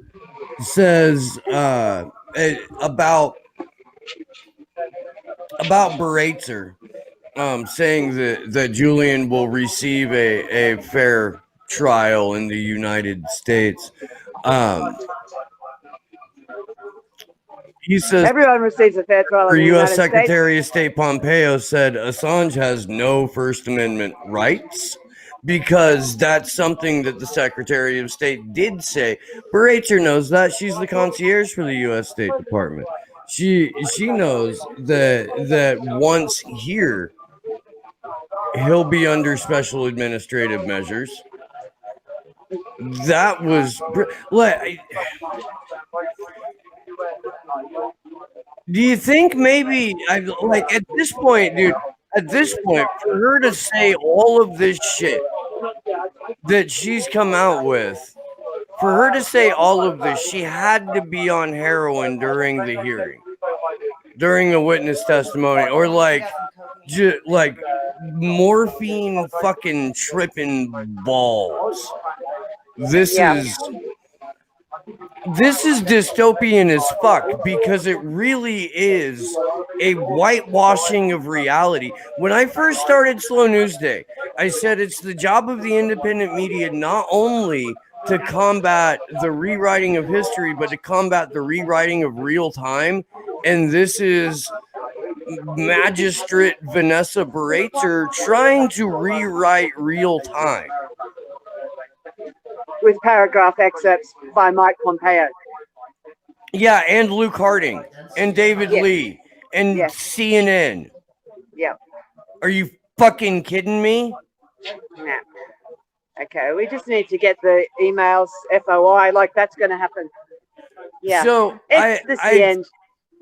says about Baratzer, saying that Julian will receive a fair trial in the United States. He says everyone receives a fair trial. For U.S. Secretary of State Pompeo said Assange has no First Amendment rights, because that's something that the Secretary of State did say. Baraitser knows that. She's the concierge for the U.S. State Department. She knows that once here, he'll be under special administrative measures. That was like. Do you think maybe like at this point, dude? At this point, for her to say all of this shit that she's come out with, for her to say all of this, she had to be on heroin during the hearing, during the witness testimony, or like morphine fucking tripping balls. This is dystopian as fuck, because it really is a whitewashing of reality. When I first started Slow News Day, I said it's the job of the independent media not only to combat the rewriting of history, but to combat the rewriting of real time. And this is Magistrate Vanessa Baraitser trying to rewrite real time. With paragraph excerpts by Mike Pompeo. Yeah, and Luke Harding and David Lee and CNN. Yeah. Are you fucking kidding me? Nah. Okay, we just need to get the emails FOI, like that's going to happen. Yeah. So this the end.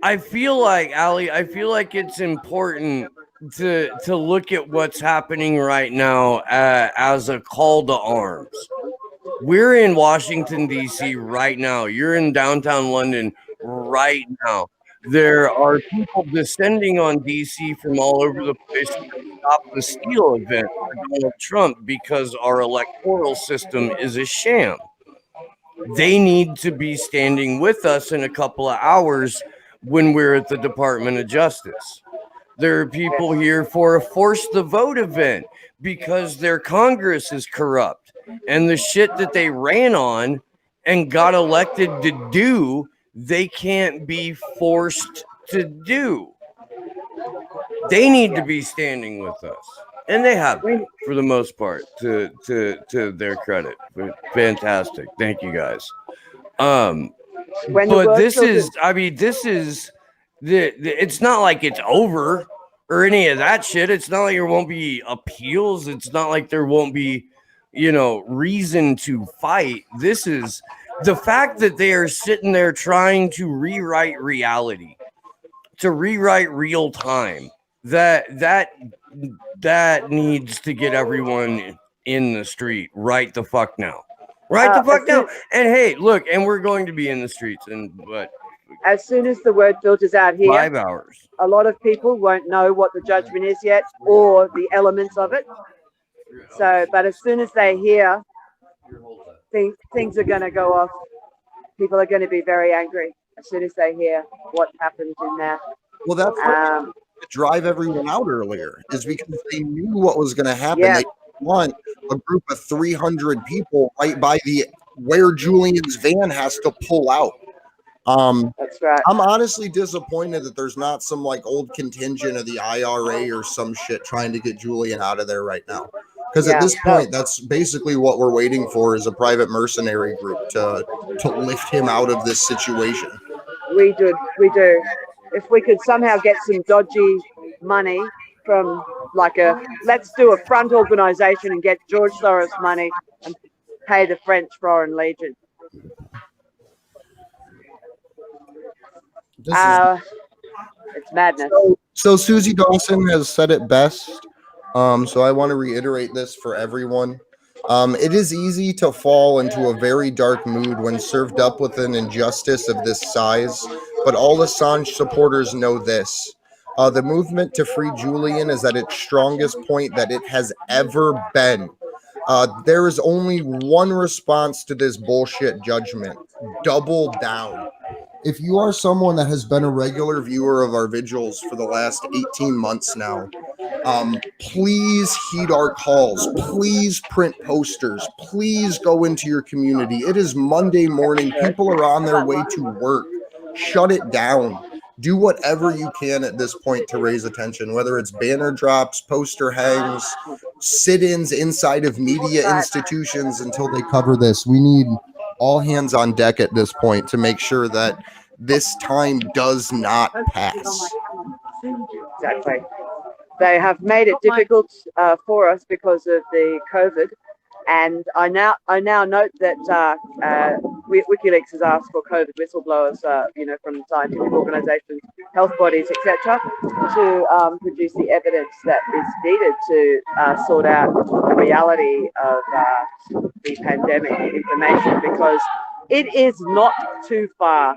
I feel like, Ali, I feel like it's important to look at what's happening right now as a call to arms. We're in Washington, D.C. right now. You're in downtown London right now. There are people descending on D.C. from all over the place to stop the Steele event for Donald Trump because our electoral system is a sham. They need to be standing with us in a couple of hours when we're at the Department of Justice. There are people here for a Force the Vote event because their Congress is corrupt. And the shit that they ran on and got elected to do, they can't be forced to do. They need to be standing with us. And they have been, for the most part, to their credit. Fantastic. Thank you, guys. But this is, I mean, this is, it's not like it's over or any of that shit. It's not like there won't be appeals. It's not like there won't be, reason to fight. This is the fact that they are sitting there trying to rewrite reality, to rewrite real time. That needs to get everyone in the street right the fuck now. Right the fuck now. And hey, look, and we're going to be in the streets, but as soon as the word filters out here, 5 hours. A lot of people won't know what the judgment is yet or the elements of it. So, but as soon as they hear, things are going to go off. People are going to be very angry as soon as they hear what happened in there. Well, that's what to drive everyone out earlier, is because they knew what was going to happen. Yeah. They want a group of 300 people right by where Julian's van has to pull out. That's right. I'm honestly disappointed that there's not some like old contingent of the IRA or some shit trying to get Julian out of there right now. Because at this point, that's basically what we're waiting for, is a private mercenary group to lift him out of this situation. We do. If we could somehow get some dodgy money from let's do a front organization and get George Soros money and pay the French Foreign Legion. It's madness. So Susie Dawson has said it best. So I want to reiterate this for everyone. It is easy to fall into a very dark mood when served up with an injustice of this size, but all Assange supporters know this. The movement to free Julian is at its strongest point that it has ever been. There is only one response to this bullshit judgment: double down. If you are someone that has been a regular viewer of our vigils for the last 18 months now, please heed our calls. Please print posters. Please go into your community. It is Monday morning. People are on their way to work. Shut it down. Do whatever you can at this point to raise attention, whether it's banner drops, poster hangs, sit-ins inside of media institutions until they cover this. We need all hands on deck at this point to make sure that this time does not pass. Exactly. They have made it difficult for us because of the COVID, and I now note that WikiLeaks has asked for COVID whistleblowers, from scientific organisations, health bodies, etc., to produce the evidence that is needed to sort out the reality of the pandemic information, because it is not too far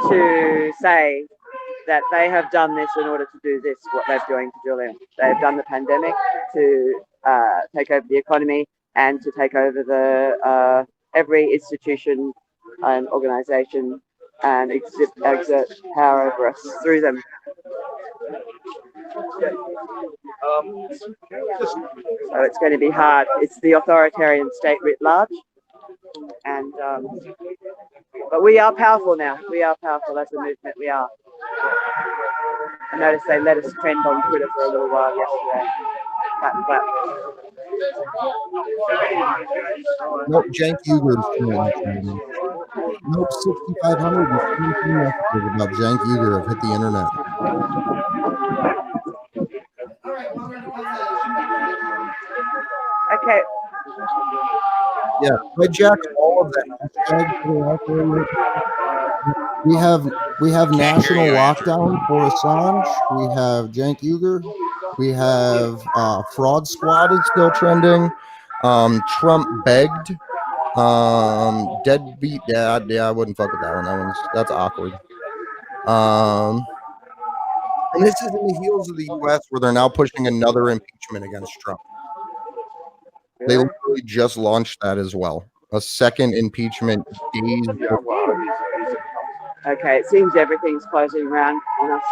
to say that they have done this in order to do this, what they're doing to Julian. They've done the pandemic to take over the economy and to take over the every institution and organisation and exert power over us through them. So it's going to be hard. It's the authoritarian state writ large. And but we are powerful now. We are powerful as a movement. We are. I noticed they let us trend on Twitter for a little while yesterday. Clap. Nope, Jank Uger's trending. Nope, 6,500 messages about Jank Uger have hit the internet. Okay. Yeah, hijack all of that. We have national lockdown for Assange. We have Jank Uger. We have Fraud Squad is still trending. Trump begged. Deadbeat dad. Yeah, I wouldn't fuck with that one. That's awkward. And this is in the heels of the U.S. where they're now pushing another impeachment against Trump. They literally just launched that as well. A second impeachment days before. Okay, it seems everything's closing around on us.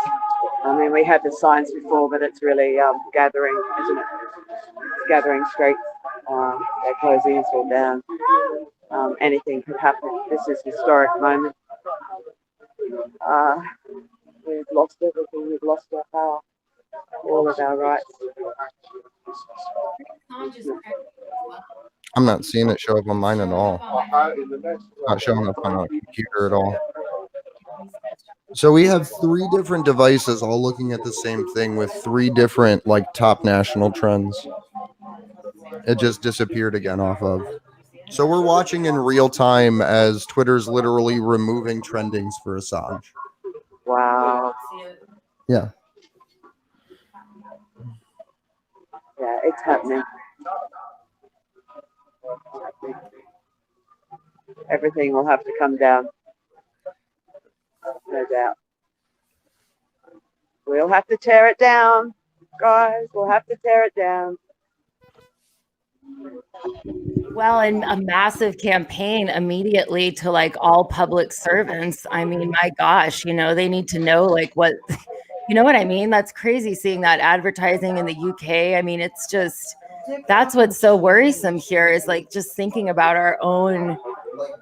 I mean, we had the signs before, but it's really gathering, isn't it? It's gathering strength. They're closing us all down. Anything could happen. This is a historic moment. We've lost everything. We've lost our power, all of our rights. I'm not seeing it show up on mine at all. Not showing up on our computer at all. So we have 3 different devices all looking at the same thing with 3 different top national trends. It just disappeared again off of. So we're watching in real time as Twitter's literally removing trendings for Assange. Wow. Yeah. Yeah, it's happening. Everything will have to come down. No doubt. We'll have to tear it down, guys. We'll have to tear it down. Well, and a massive campaign immediately to all public servants. I mean, my gosh, they need to know what, you know what I mean? That's crazy seeing that advertising in the UK. I mean, it's just, that's what's so worrisome here is just thinking about our own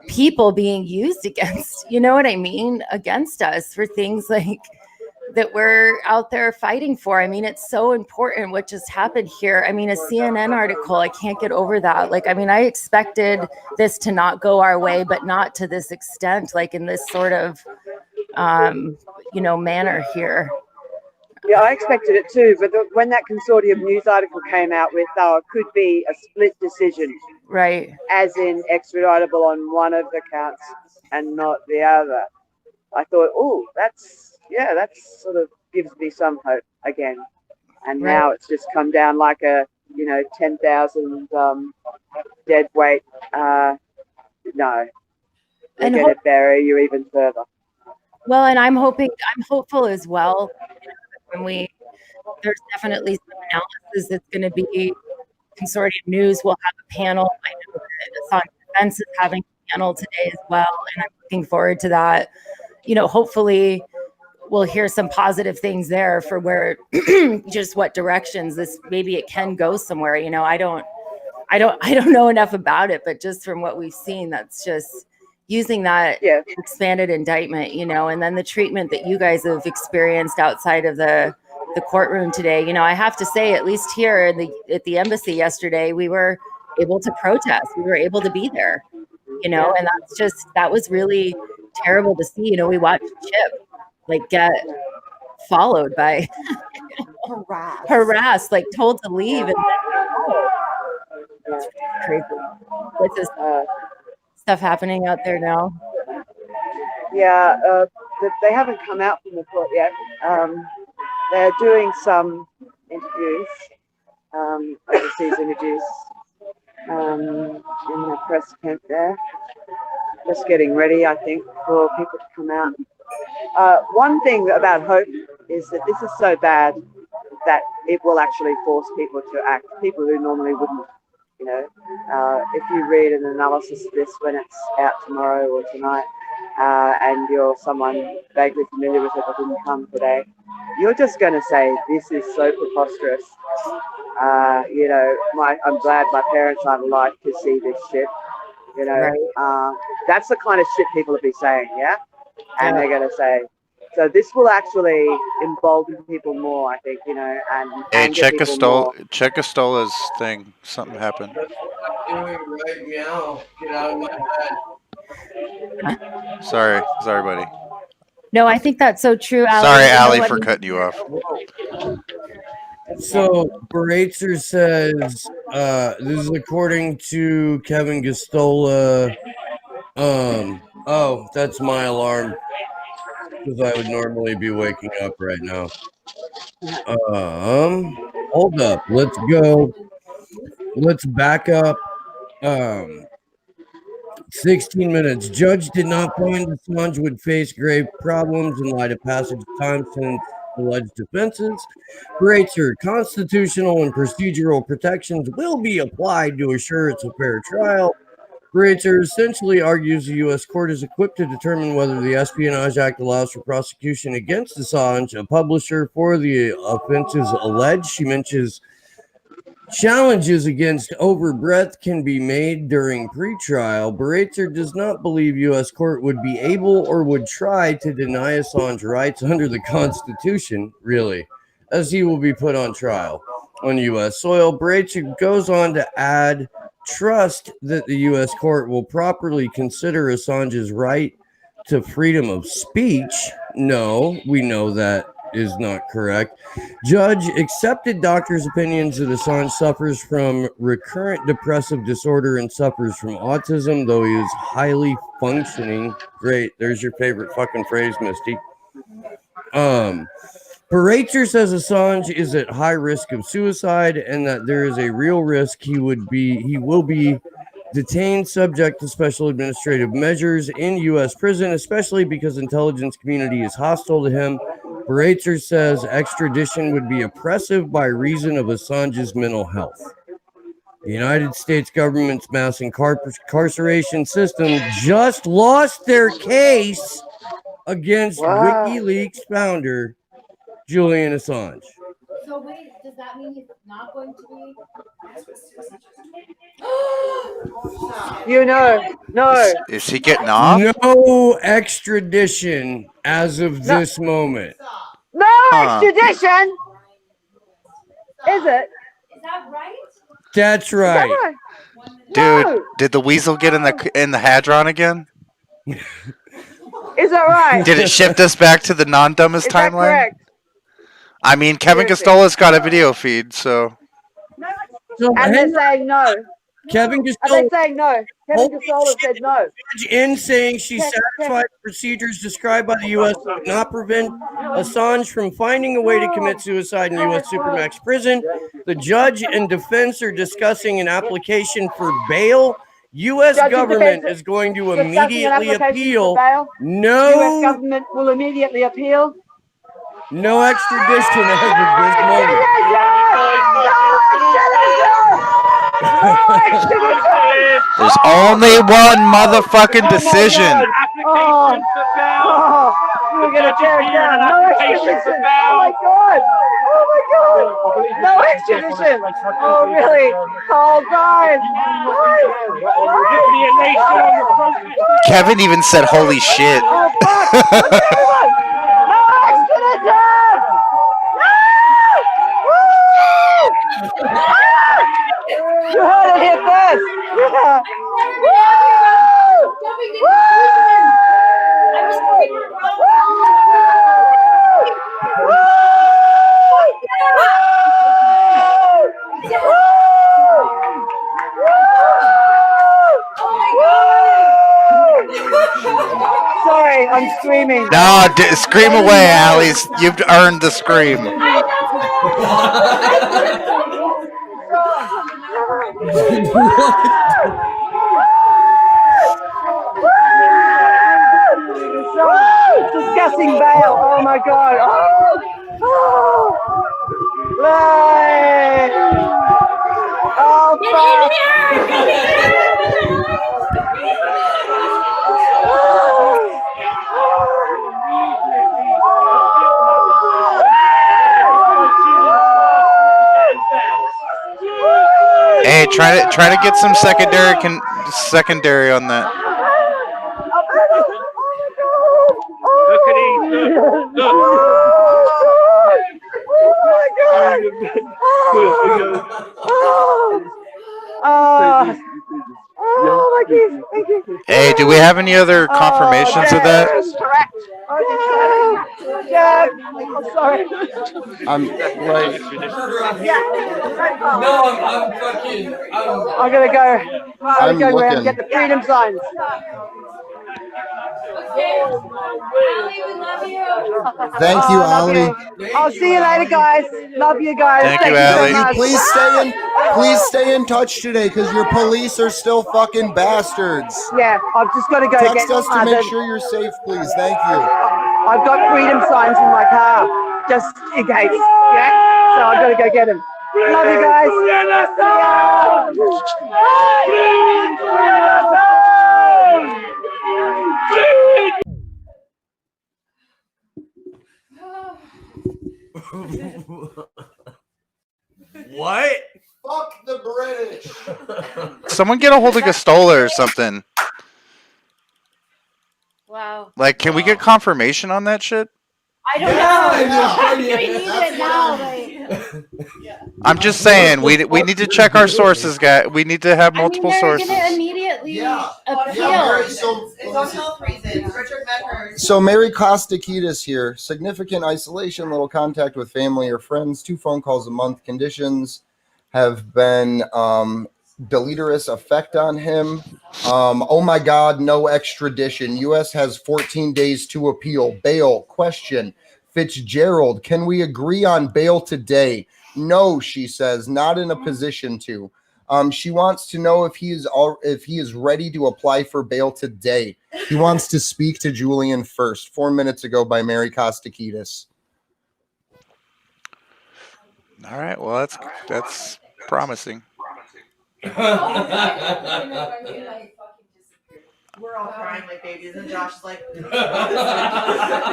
people being used against, you know what I mean? Against us for things that we're out there fighting for. I mean, it's so important what just happened here. I mean, a CNN article, I can't get over that. I expected this to not go our way, but not to this extent, in this sort of, manner here. Yeah, I expected it too, but when that consortium news article came out with could be a split decision, right? As in extraditable on one of the counts and not the other, I thought, oh, that's sort of gives me some hope again. And right. Now it's just come down like a 10,000 dead weight. No, they're going to bury you even further. Well, and I'm hopeful as well. There's definitely some analysis that's going to be Consortium News will have a panel. I know that Assange Defense is having a panel today as well, and I'm looking forward to that. Hopefully we'll hear some positive things there for where just what directions this maybe it can go somewhere. I don't know enough about it, but just from what we've seen, that's just using that expanded indictment, and then the treatment that you guys have experienced outside of the the courtroom today. You know, I have to say, at least here at the embassy yesterday, we were able to protest. We were able to be there, you know, and that was really terrible to see. You know, we watched Chip like get followed by harassed, like told to leave. And it's crazy. What's this stuff happening out there now? Yeah, they haven't come out from the court yet. They're doing some interviews, overseas interviews, in the press tent there. Just getting ready, I think, for people to come out. One thing about hope is that this is so bad that it will actually force people to act, people who normally wouldn't, you know. If you read an analysis of this when it's out tomorrow or tonight, and you're someone vaguely familiar with it but didn't come today, you're just going to say, this is so preposterous. You know, I'm glad my parents aren't alive to see this shit. You know, right. That's the kind of shit people will be saying, yeah? And they're going to say, so this will actually embolden people more, I think, you know, and Hey, check more. Costola's thing. Something happened. Right meow. Get out of my head. Sorry, buddy. No, I think that's so true, Allie. Sorry, You know Allie, what? for cutting you off. So Beratzer says, this is according to Kevin Gostola. Oh, that's my alarm, because I would normally be waking up right now. Hold up. Let's go. Let's back up. 16 minutes. Judge did not find Assange would face grave problems in light of passage of time since alleged offenses. Beratzer, constitutional and procedural protections will be applied to assure it's a fair trial. Beratzer essentially argues the U.S. court is equipped to determine whether the Espionage Act allows for prosecution against Assange, a publisher, for the offenses alleged. She mentions challenges against overbreadth can be made during pretrial. Beratzer does not believe U.S. court would be able or would try to deny Assange rights under the Constitution, really, as he will be put on trial on U.S. soil. Beratzer goes on to add, trust that the U.S. court will properly consider Assange's right to freedom of speech. No, we know that is not correct. Judge accepted doctors' opinions that Assange suffers from recurrent depressive disorder and suffers from autism, though he is highly functioning. Great. There's your favorite fucking phrase, Misty. Beratzer says Assange is at high risk of suicide and that there is a real risk he will be detained subject to special administrative measures in U.S. prison, especially because intelligence community is hostile to him. Beratzer says extradition would be oppressive by reason of Assange's mental health. The United States government's mass incarceration system just lost their case against WikiLeaks founder Julian Assange. So wait, does that mean he's not going to be? You know, no. Is he getting off? No extradition as of this moment. No extradition? Is it? Is that right? That's right. Dude, No. did the weasel get in the Hadron again? Is that right? Did it shift us back to the non-dumbest Is that timeline? correct? I mean, Kevin Costola's got a video feed, so. And they're saying no. Kevin And Costola they're saying no. Kevin Costola said no. in saying she satisfied procedures described by the U.S. would not prevent Assange from finding a way to commit suicide in U.S. Supermax prison. The judge and defense are discussing an application for bail. U.S. government is going to immediately appeal. U.S. government will immediately appeal. No extradition as of this moment. There's only one motherfucking decision. We're gonna tear it down. No extradition. Oh my god. Oh my god. No extradition. Oh really? Oh guys. Kevin even said, "Holy shit." Oh fuck. No extradition. Yes! Yeah! Sorry, I'm screaming. No, scream away, Alice. You've earned the scream. Disgusting bail. Oh my god. Hey, try to get some secondary on that. Look at him. Look. Oh my goodness. Thank you. Hey, do we have any other confirmations of that? Yeah, I'm sorry. I'm like, No, I'm fucking. I'm gonna go. I'm going around and get the freedom signs. thank you, love Ali. you. I'll see you later, guys. Love you guys. Thank you, so Ali. much. Please stay in touch today, because your police are still fucking bastards. Yeah, I've just got to go Text get us to make sure you're safe, please. Thank you. I've got freedom signs in my car, just in case. Yeah, so I've got to go get them. Love you guys. What? Fuck the British. Someone get a hold of Gastola or something. Wow. Like, can we get confirmation on that shit? I don't know. We need it now. I'm just saying, we need to check our sources, guys. We need to have multiple sources. They're gonna immediately appeal. It's on health reasons. Richard Medhurst. So Mary Kostakidis here. Significant isolation, little contact with family or friends, 2 phone calls a month. Conditions have been deleterious effect on him. Oh my God, no extradition. U.S. has 14 days to appeal. Bail, question. Fitzgerald, can we agree on bail today? No, she says, not in a position to. She wants to know if he is ready to apply for bail today. He wants to speak to Julian first. 4 minutes ago by Mary Kostakidis. All right, well that's promising. We're all crying like babies, and Josh is like,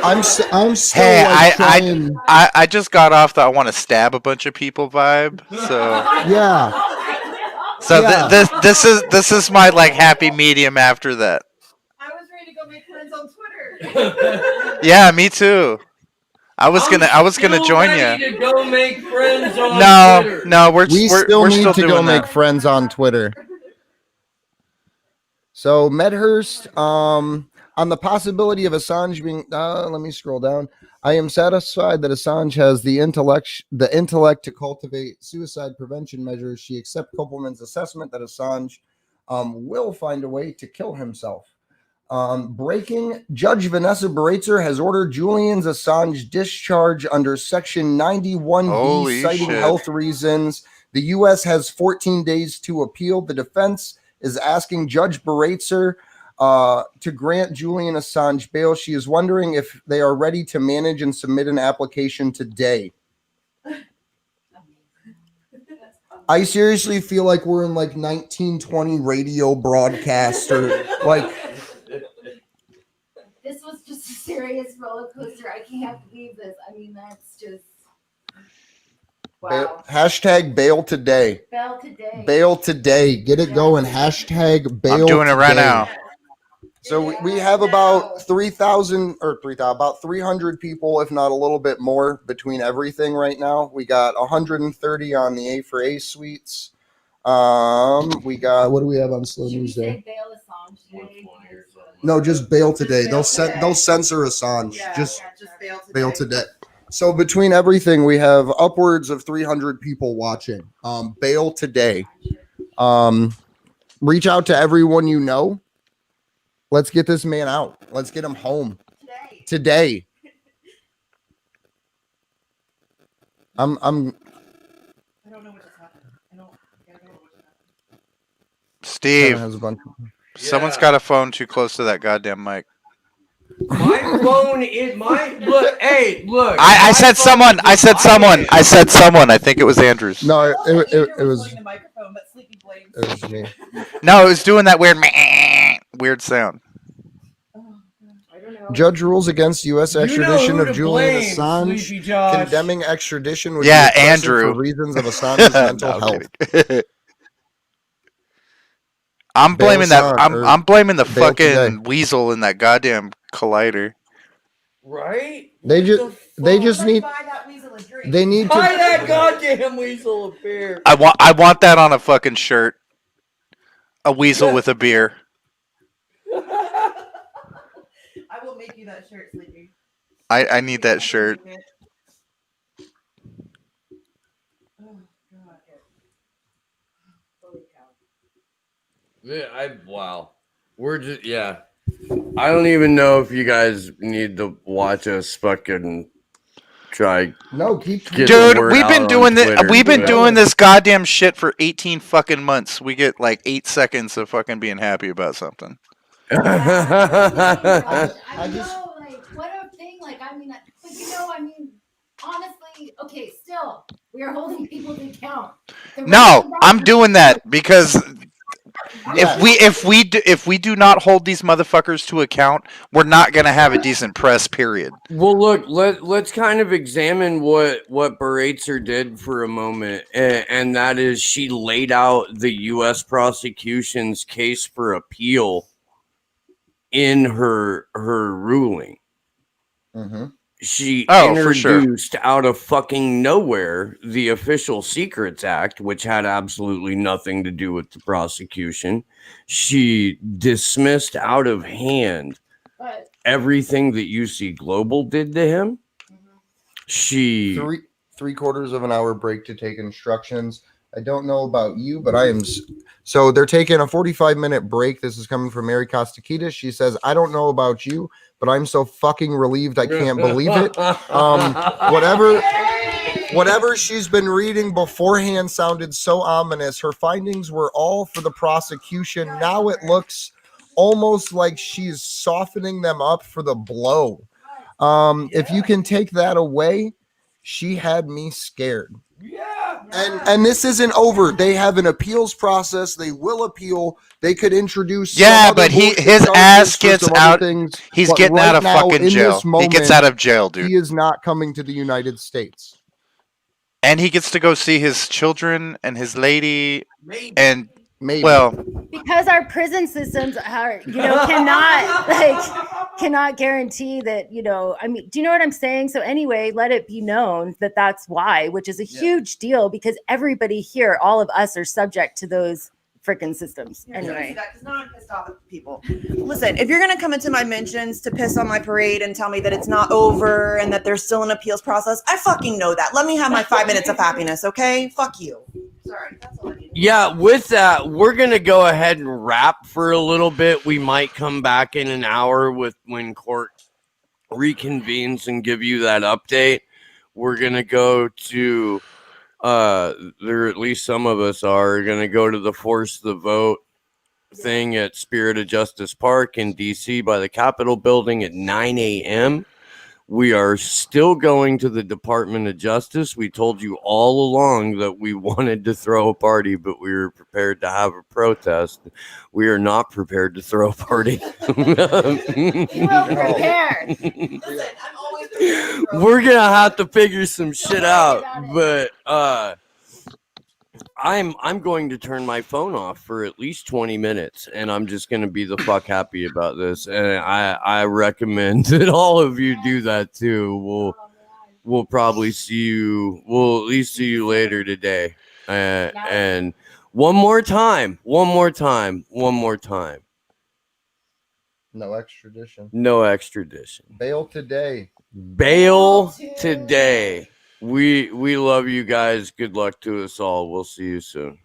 I'm still Hey, like trying. I just got off the I want to stab a bunch of people vibe. So Yeah. so Yeah. This is my like happy medium after that. I was ready to go make friends on Twitter. Yeah, me too. I was gonna join you. To go make friends on Twitter. No, we're We still still need to doing go that. make friends on Twitter. So Medhurst, on the possibility of Assange being, let me scroll down. I am satisfied that Assange has the intellect to cultivate suicide prevention measures. She accepts Kopelman's assessment that Assange will find a way to kill himself. Breaking, Judge Vanessa Baratzer has ordered Julian Assange discharge under Section 91B, Holy citing shit. health reasons. The U.S. has 14 days to appeal. The defense is asking Judge Baratzer to grant Julian Assange bail. She is wondering if they are ready to manage and submit an application today. I seriously feel like we're in like 1920 radio broadcast or like. This was just a serious roller coaster. I can't believe this. I mean, that's just wow. Hashtag bail today. Bail today. Bail today. Get it going. Hashtag bail. I'm doing it right today. now. So we have about 3,000 or 3,000, about 300 people, if not a little bit more, between everything right now. We got 130 on the A4A suites. We got, what do we have on Slow News Day? No, just bail today. They'll censor Assange. Just bail today. So between everything, we have upwards of 300 people watching. Bail today. Reach out to everyone you know. Let's get this man out. Let's get him home today. I don't know what just happened. Steve, has a bunch. Someone's got a phone too close to that goddamn mic. My phone is my look. Hey, look. I said someone. I said someone. I said someone. I think it was Andrews. No, it was. It was me. No, it was doing that weird sound. Judge rules against U.S. extradition of Julian Assange, condemning extradition with Andrew for reasons of Assange's mental health. I'm blaming that. I'm blaming the fucking weasel in that goddamn collider. Right? They just need. They need to buy that goddamn weasel a beer. I want that on a fucking shirt. A weasel with a beer. I will make you that shirt, Sleepy. I need that shirt. Yeah, wow. We're just I don't even know if you guys need to watch us fucking try. No, keep dude. We've been doing this. We've been doing this goddamn shit for 18 fucking months. We get like 8 seconds of fucking being happy about something. I know, like, what a thing. Like, I mean, but you know, I mean, honestly, okay, still, we are holding people to account. No, I'm doing that because if we do not hold these motherfuckers to account, we're not gonna have a decent press. Period. Well, look, let's kind of examine what Baratzer did for a moment, and that is she laid out the U.S. prosecution's case for appeal in her ruling. Mm-hmm. She introduced out of fucking nowhere the Official Secrets Act, which had absolutely nothing to do with the prosecution. She dismissed out of hand everything that UC Global did to him. She three-quarters of an hour break to take instructions. I don't know about you, but I am. So they're taking a 45-minute break. This is coming from Mary Costaquitas. She says, I don't know about you, but I'm so fucking relieved. I can't believe it. Whatever she's been reading beforehand sounded so ominous. Her findings were all for the prosecution. Now it looks almost like she's softening them up for the blow. If you can take that away, she had me scared. And this isn't over. They have an appeals process. They will appeal. They could introduce. Yeah, but his ass gets out. He's getting out of fucking jail. He gets out of jail, dude. He is not coming to the United States. And he gets to go see his children and his lady. And maybe. Well, because our prison systems are, cannot guarantee that, I mean, do you know what I'm saying? So anyway, let it be known that that's why, which is a huge deal because everybody here, all of us are subject to those freaking systems. Anyway. Because now I'm pissed off at people. Listen, if you're going to come into my mentions to piss on my parade and tell me that it's not over and that there's still an appeals process, I fucking know that. Let me have my 5 minutes of happiness, okay? Fuck you. Sorry, that's all I need. Yeah, with that, we're going to go ahead and wrap for a little bit. We might come back in an hour when court reconvenes and give you that update. We're going to go to... there at least some of us are going to go to the Force the Vote thing at Spirit of Justice Park in DC by the Capitol building at 9 a.m. We are still going to the Department of Justice. We told you all along that we wanted to throw a party, but we were prepared to have a protest. We are not prepared to throw a party. You will prepare. Listen, I'm always prepared. We're gonna have to figure some shit out, but I'm going to turn my phone off for at least 20 minutes, and I'm just gonna be the fuck happy about this. And I recommend that all of you do that too. We'll probably see you. We'll at least see you later today, and One more time. One more time. One more time. No extradition. No extradition. Bail today. Bail today. We love you guys. Good luck to us all. We'll see you soon.